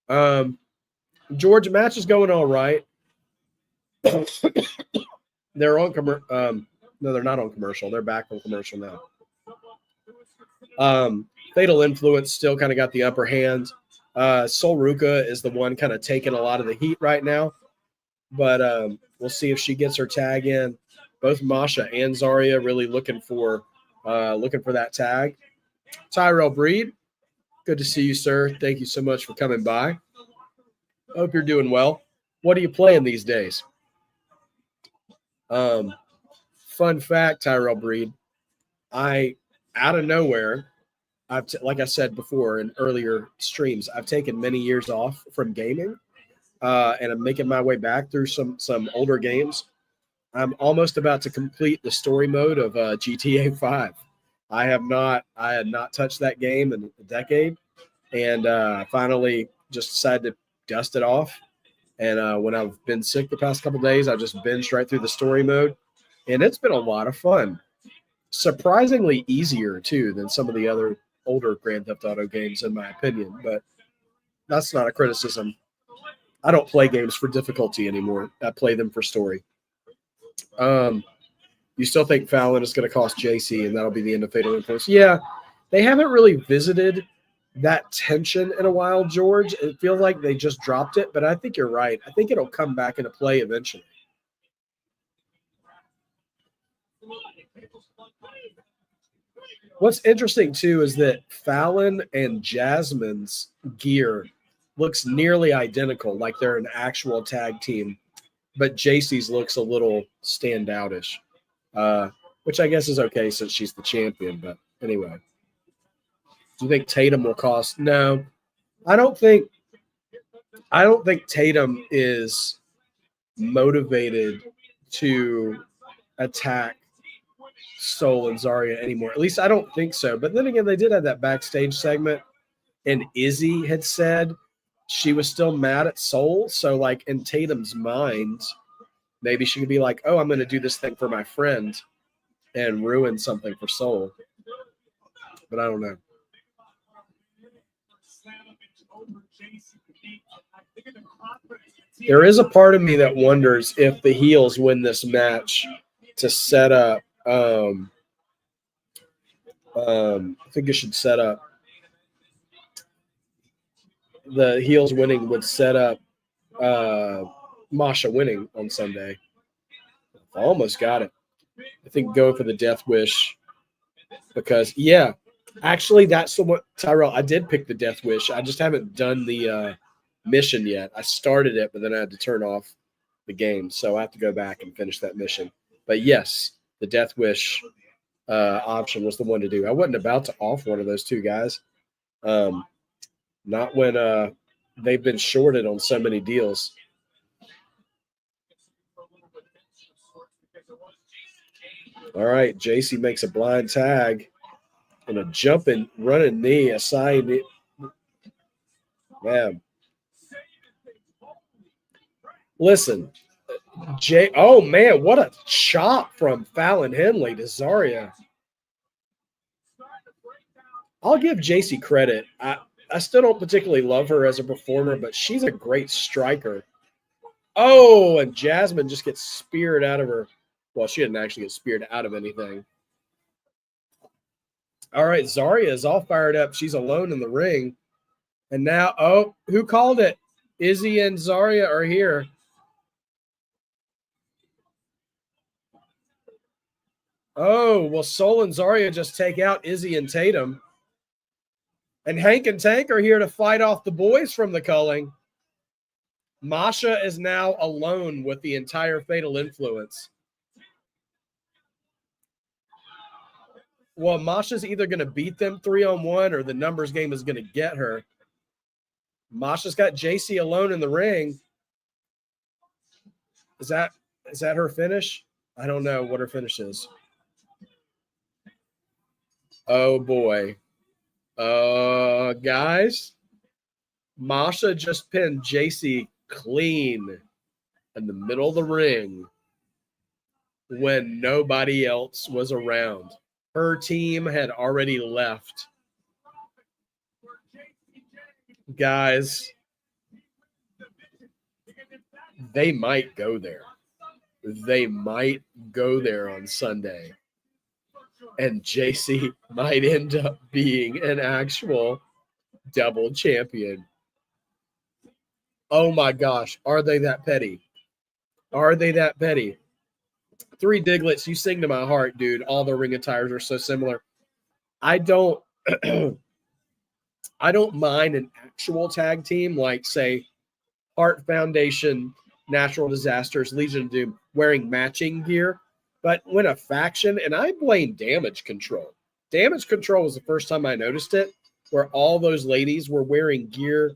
him. George, match is going all right. They're on no, they're not on commercial. They're back on commercial now. Fatal Influence still kind of got the upper hand. ZaRuca is the one kind of taking a lot of the heat right now, but we'll see if she gets her tag in. Both Masha and Zarya really looking for that tag. Tyrell Breed, good to see you, sir. Thank you so much for coming by. Hope you're doing well. What are you playing these days? Fun fact, Tyrell Breed, out of nowhere, like I said before in earlier streams, I've taken many years off from gaming, and I'm making my way back through some older games. I'm almost about to complete the story mode of GTA 5. I had not touched that game in a decade, and finally just decided to dust it off. And when I've been sick the past couple of days, I just binged right through the story mode, and it's been a lot of fun. Surprisingly easier too than some of the other older Grand Theft Auto games, in my opinion. But that's not a criticism. I don't play games for difficulty anymore. I play them for story. You still think Fallon is going to cost JC, and that'll be the end of Fatal Influence? Yeah, they haven't really visited that tension in a while, George. It feels like they just dropped it, but I think you're right. I think it'll come back into play eventually. What's interesting, too, is that Fallon and Jasmine's gear looks nearly identical, like they're an actual tag team, but JC's looks a little standoutish, which I guess is okay since she's the champion. But anyway, do you think Tatum will cost? No, I don't think Tatum is motivated to attack Soul and Zarya anymore. At least I don't think so. But then again, they did have that backstage segment, and Izzy had said she was still mad at Soul. So, like, in Tatum's mind, maybe she could be like, oh, I'm going to do this thing for my friend and ruin something for Soul. But I don't know. There is a part of me that wonders if the heels win this match to set up. I think it should set up. The heels winning would set up Masha winning on Sunday. Almost got it. I think go for the Death Wish because, yeah, actually, that's the one, Tyrell. I did pick the Death Wish. I just haven't done the mission yet. I started it, but then I had to turn off the game. So I have to go back and finish that mission. But yes, the Death Wish option was the one to do. I wasn't about to off one of those two guys. Not when they've been shorted on so many deals. All right, JC makes a blind tag and a jumping, running knee, a side knee. Man. Listen, oh, man, what a chop from Fallon Henley to Zarya. I'll give JC credit. I still don't particularly love her as a performer, but she's a great striker. Oh, and Jasmine just gets speared out of her. Well, she didn't actually get speared out of anything. All right, Zarya is all fired up. She's alone in the ring. And now, oh, who called it? Izzy and Zarya are here. Oh, well, Sol and Zarya just take out Izzy and Tatum. And Hank and Tank are here to fight off the boys from the culling. Masha is now alone with the entire Fatal Influence. Well, Masha's either going to beat them 3-on-1 or the numbers game is going to get her. Masha's got JC alone in the ring. Is that her finish? I don't know what her finish is. Oh, boy. Guys, Masha just pinned JC clean in the middle of the ring when nobody else was around. Her team had already left. Guys, they might go there. They might go there on Sunday. And JC might end up being an actual double champion. Oh my gosh, are they that petty? Are they that petty? Three Diglets, you sing to my heart, dude. All the ring attires are so similar. I don't I don't mind an actual tag team like, say, Heart Foundation, Natural Disasters, Legion of Doom wearing matching gear. But when a faction, and I blame Damage Control. Damage Control was the first time I noticed it, where all those ladies were wearing gear.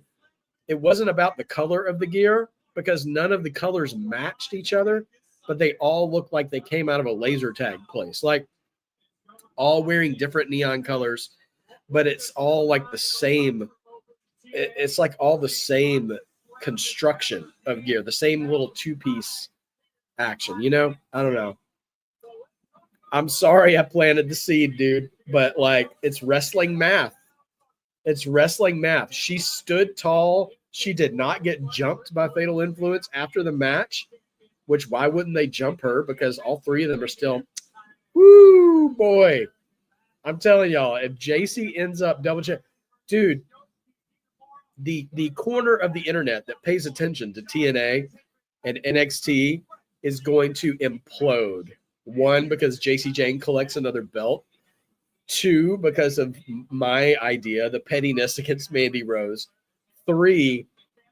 It wasn't about the color of the gear because none of the colors matched each other, but they all looked like they came out of a laser tag place. Like all wearing different neon colors, but it's all like the same. It's like all the same construction of gear, the same little two-piece action, you know? I don't know. I'm sorry I planted the seed, dude, but like it's wrestling math. It's wrestling math. She stood tall. She did not get jumped by Fatal Influence after the match, which why wouldn't they jump her? Because all three of them are still, woo, boy. I'm telling y'all, if JC ends up double check, dude, the corner of the internet that pays attention to TNA and NXT is going to implode. One, because JC Jane collects another belt. Two, because of my idea, the pettiness against Mandy Rose. Three,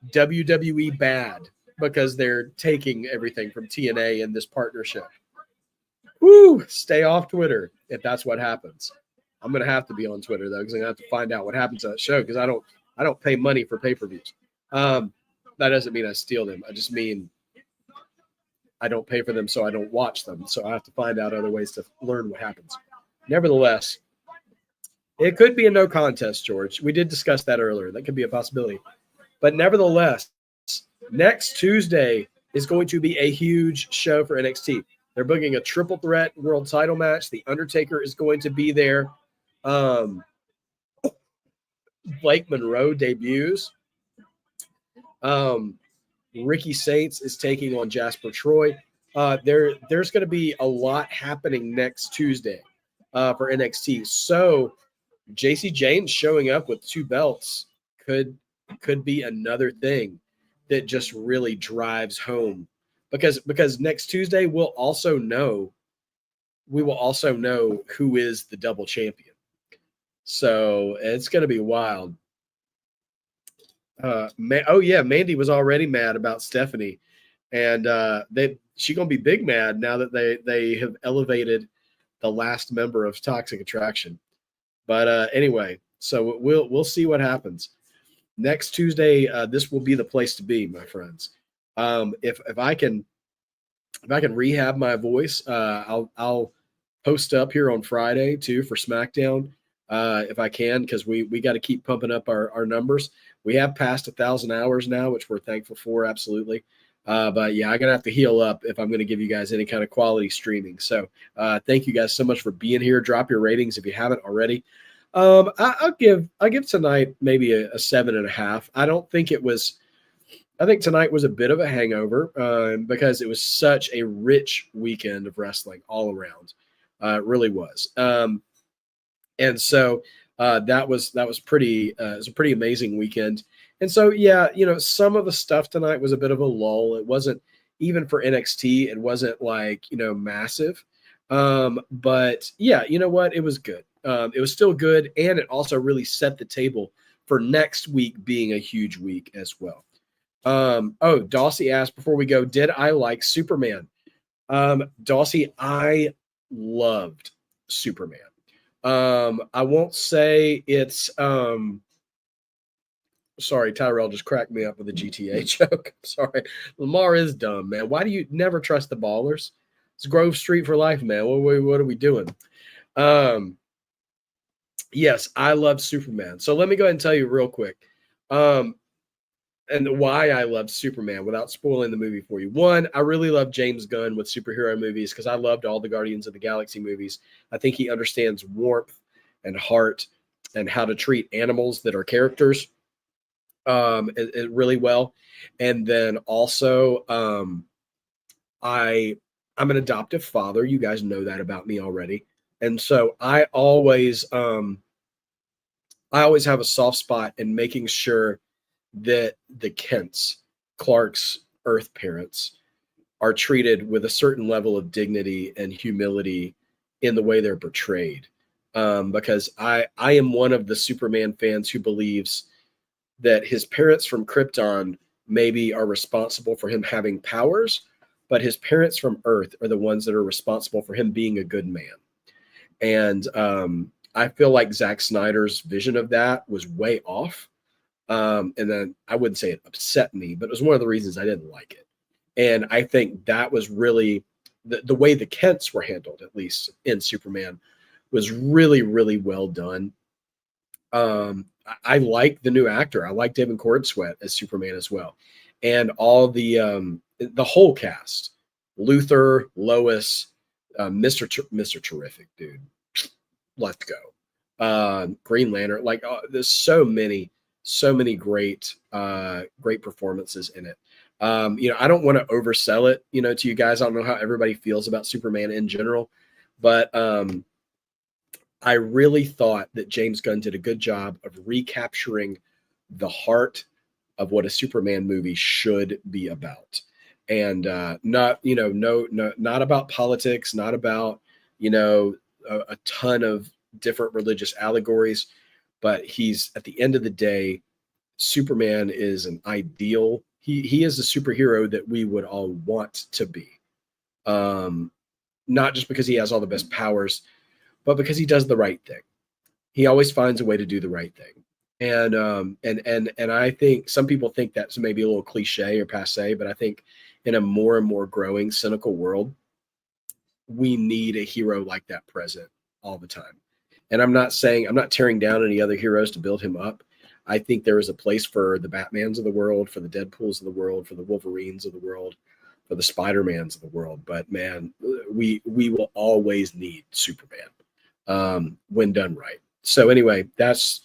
WWE bad, because they're taking everything from TNA in this partnership. Woo! Stay off Twitter if that's what happens. I'm going to have to be on Twitter, though, because I'm going to have to find out what happens to that show, because I don't pay money for pay-per-views. That doesn't mean I steal them. I just mean I don't pay for them, so I don't watch them. So I have to find out other ways to learn what happens. Nevertheless, it could be a no contest, George. We did discuss that earlier. That could be a possibility. But nevertheless, next Tuesday is going to be a huge show for NXT. They're booking a triple threat world title match. The Undertaker is going to be there. Blake Monroe debuts. Ricky Saints is taking on Jasper Troy. There's going to be a lot happening next Tuesday for NXT. So JC James showing up with two belts could be another thing that just really drives home because next Tuesday we will also know who is the double champion. So it's going to be wild. Oh yeah, Mandy was already mad about Stephanie, and she's going to be big mad now that they have elevated the last member of Toxic Attraction. But anyway, so we'll see what happens next Tuesday. This will be the place to be, my friends. If I can rehab my voice, I'll post up here on Friday too for SmackDown if I can, because we got to keep pumping up our numbers. We have passed 1,000 hours now, which we're thankful for, absolutely. But yeah, I'm gonna have to heal up if I'm gonna give you guys any kind of quality streaming. So thank you guys so much for being here. Drop your ratings if you haven't already. I'll give tonight maybe a 7.5. I think tonight was a bit of a hangover because it was such a rich weekend of wrestling all around. It really was. And so that was pretty. It was a pretty amazing weekend. And so yeah, some of the stuff tonight was a bit of a lull. It wasn't even for NXT. It wasn't like massive. But yeah, you know what? It was good. It was still good, and it also really set the table for next week being a huge week as well. Oh, Dawsey asked before we go, did I like Superman? Dawsey, I loved Superman. I won't say it's sorry, Tyrell just cracked me up with a GTA joke. Sorry. Lamar is dumb, man. Why do you never trust the ballers? It's Grove Street for life, man. What are we doing? Yes, I love Superman. So let me go ahead and tell you real quick. And why I love Superman without spoiling the movie for you. One, I really love James Gunn with superhero movies because I loved all the Guardians of the Galaxy movies. I think he understands warmth and heart and how to treat animals that are characters really well. And then also, I'm an adoptive father. You guys know that about me already. And so I always have a soft spot in making sure that the Kents, Clark's Earth parents, are treated with a certain level of dignity and humility in the way they're portrayed. Because I am one of the Superman fans who believes that his parents from Krypton maybe are responsible for him having powers, but his parents from Earth are the ones that are responsible for him being a good man. And I feel like Zack Snyder's vision of that was way off. And then I wouldn't say it upset me, but it was one of the reasons I didn't like it. And I think that was really the way the Kents were handled, at least in Superman, was really, really well done. I like the new actor. I like David Cornsweet as Superman as well. And all the whole cast, Luther, Lois, Mr. Terrific, dude. Let's go. Green Lantern, like there's so many great performances in it. I don't want to oversell it, to you guys. I don't know how everybody feels about Superman in general, but I really thought that James Gunn did a good job of recapturing the heart of what a Superman movie should be about. And not about politics, not about, a ton of different religious allegories, but he's, at the end of the day, Superman is an ideal. He is a superhero that we would all want to be. Not just because he has all the best powers, but because he does the right thing. He always finds a way to do the right thing. And I think some people think that's maybe a little cliche or passe, but I think in a more and more growing cynical world, we need a hero like that present all the time. And I'm not tearing down any other heroes to build him up. I think there is a place for the Batmans of the world, for the Deadpools of the world, for the Wolverines of the world, for the Spider-Mans of the world. But man, we will always need Superman when done right. So anyway, that's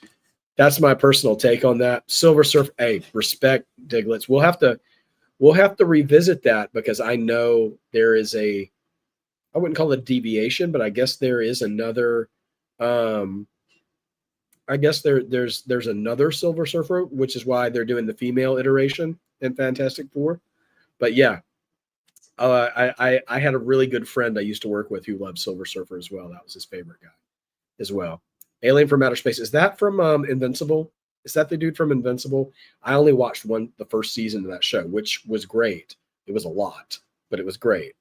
my personal take on that. Silver Surfer, hey, respect, Diglets. We'll have to revisit that because I know there is I wouldn't call it a deviation, but I guess there is another. I guess there's another Silver Surfer, which is why they're doing the female iteration in Fantastic Four. But yeah, I had a really good friend I used to work with who loved Silver Surfer as well. That was his favorite guy as well. Alien from Outer Space. Is that from Invincible? Is that the dude from Invincible? I only watched the first season of that show, which was great. It was a lot, but it was great.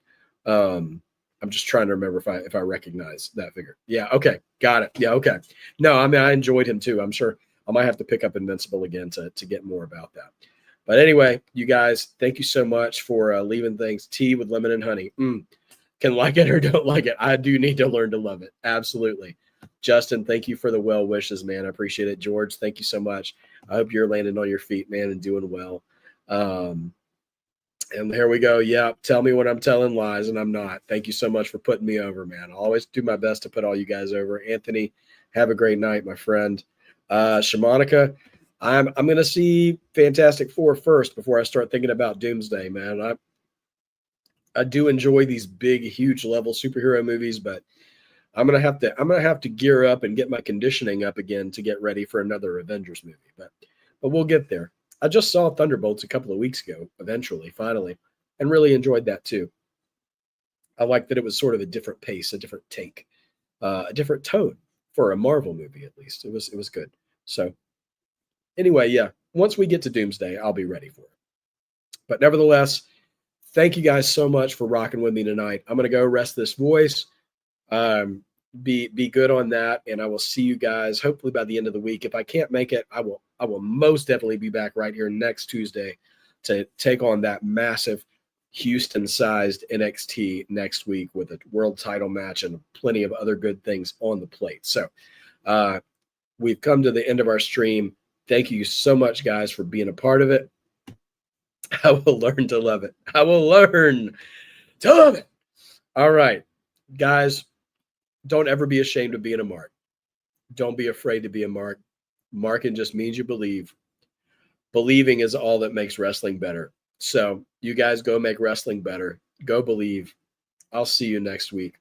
I'm just trying to remember if I recognize that figure. Yeah, okay. Got it. Yeah, okay. No, I mean, I enjoyed him too. I'm sure I might have to pick up Invincible again to get more about that. But anyway, you guys, thank you so much for leaving things. Tea with lemon and honey. Can like it or don't like it. I do need to learn to love it. Absolutely. Justin, thank you for the well wishes, man. I appreciate it. George, thank you so much. I hope you're landing on your feet, man, and doing well. And here we go. Yeah, tell me when I'm telling lies and I'm not. Thank you so much for putting me over, man. I'll always do my best to put all you guys over. Anthony, have a great night, my friend. Shamanica, I'm going to see Fantastic Four first before I start thinking about Doomsday, man. I do enjoy these big, huge level superhero movies, but I'm gonna have to gear up and get my conditioning up again to get ready for another Avengers movie. But we'll get there. I just saw Thunderbolts a couple of weeks ago, finally, and really enjoyed that too. I like that it was sort of a different pace, a different take, a different tone for a Marvel movie, at least. It was good. So anyway, yeah, once we get to Doomsday, I'll be ready for it. But nevertheless, thank you guys so much for rocking with me tonight. I'm going to go rest this voice. Be good on that, and I will see you guys hopefully by the end of the week. If I can't make it, I will most definitely be back right here next Tuesday to take on that massive Houston-sized NXT next week with a world title match and plenty of other good things on the plate. So we've come to the end of our stream. Thank you so much, guys, for being a part of it. I will learn to love it. I will learn to love it. All right, guys, don't ever be ashamed of being a mark. Don't be afraid to be a mark. Marking just means you believe. Believing is all that makes wrestling better. So you guys go make wrestling better. Go believe. I'll see you next week.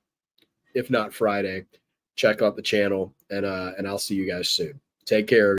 If not Friday, check out the channel, and I'll see you guys soon. Take care.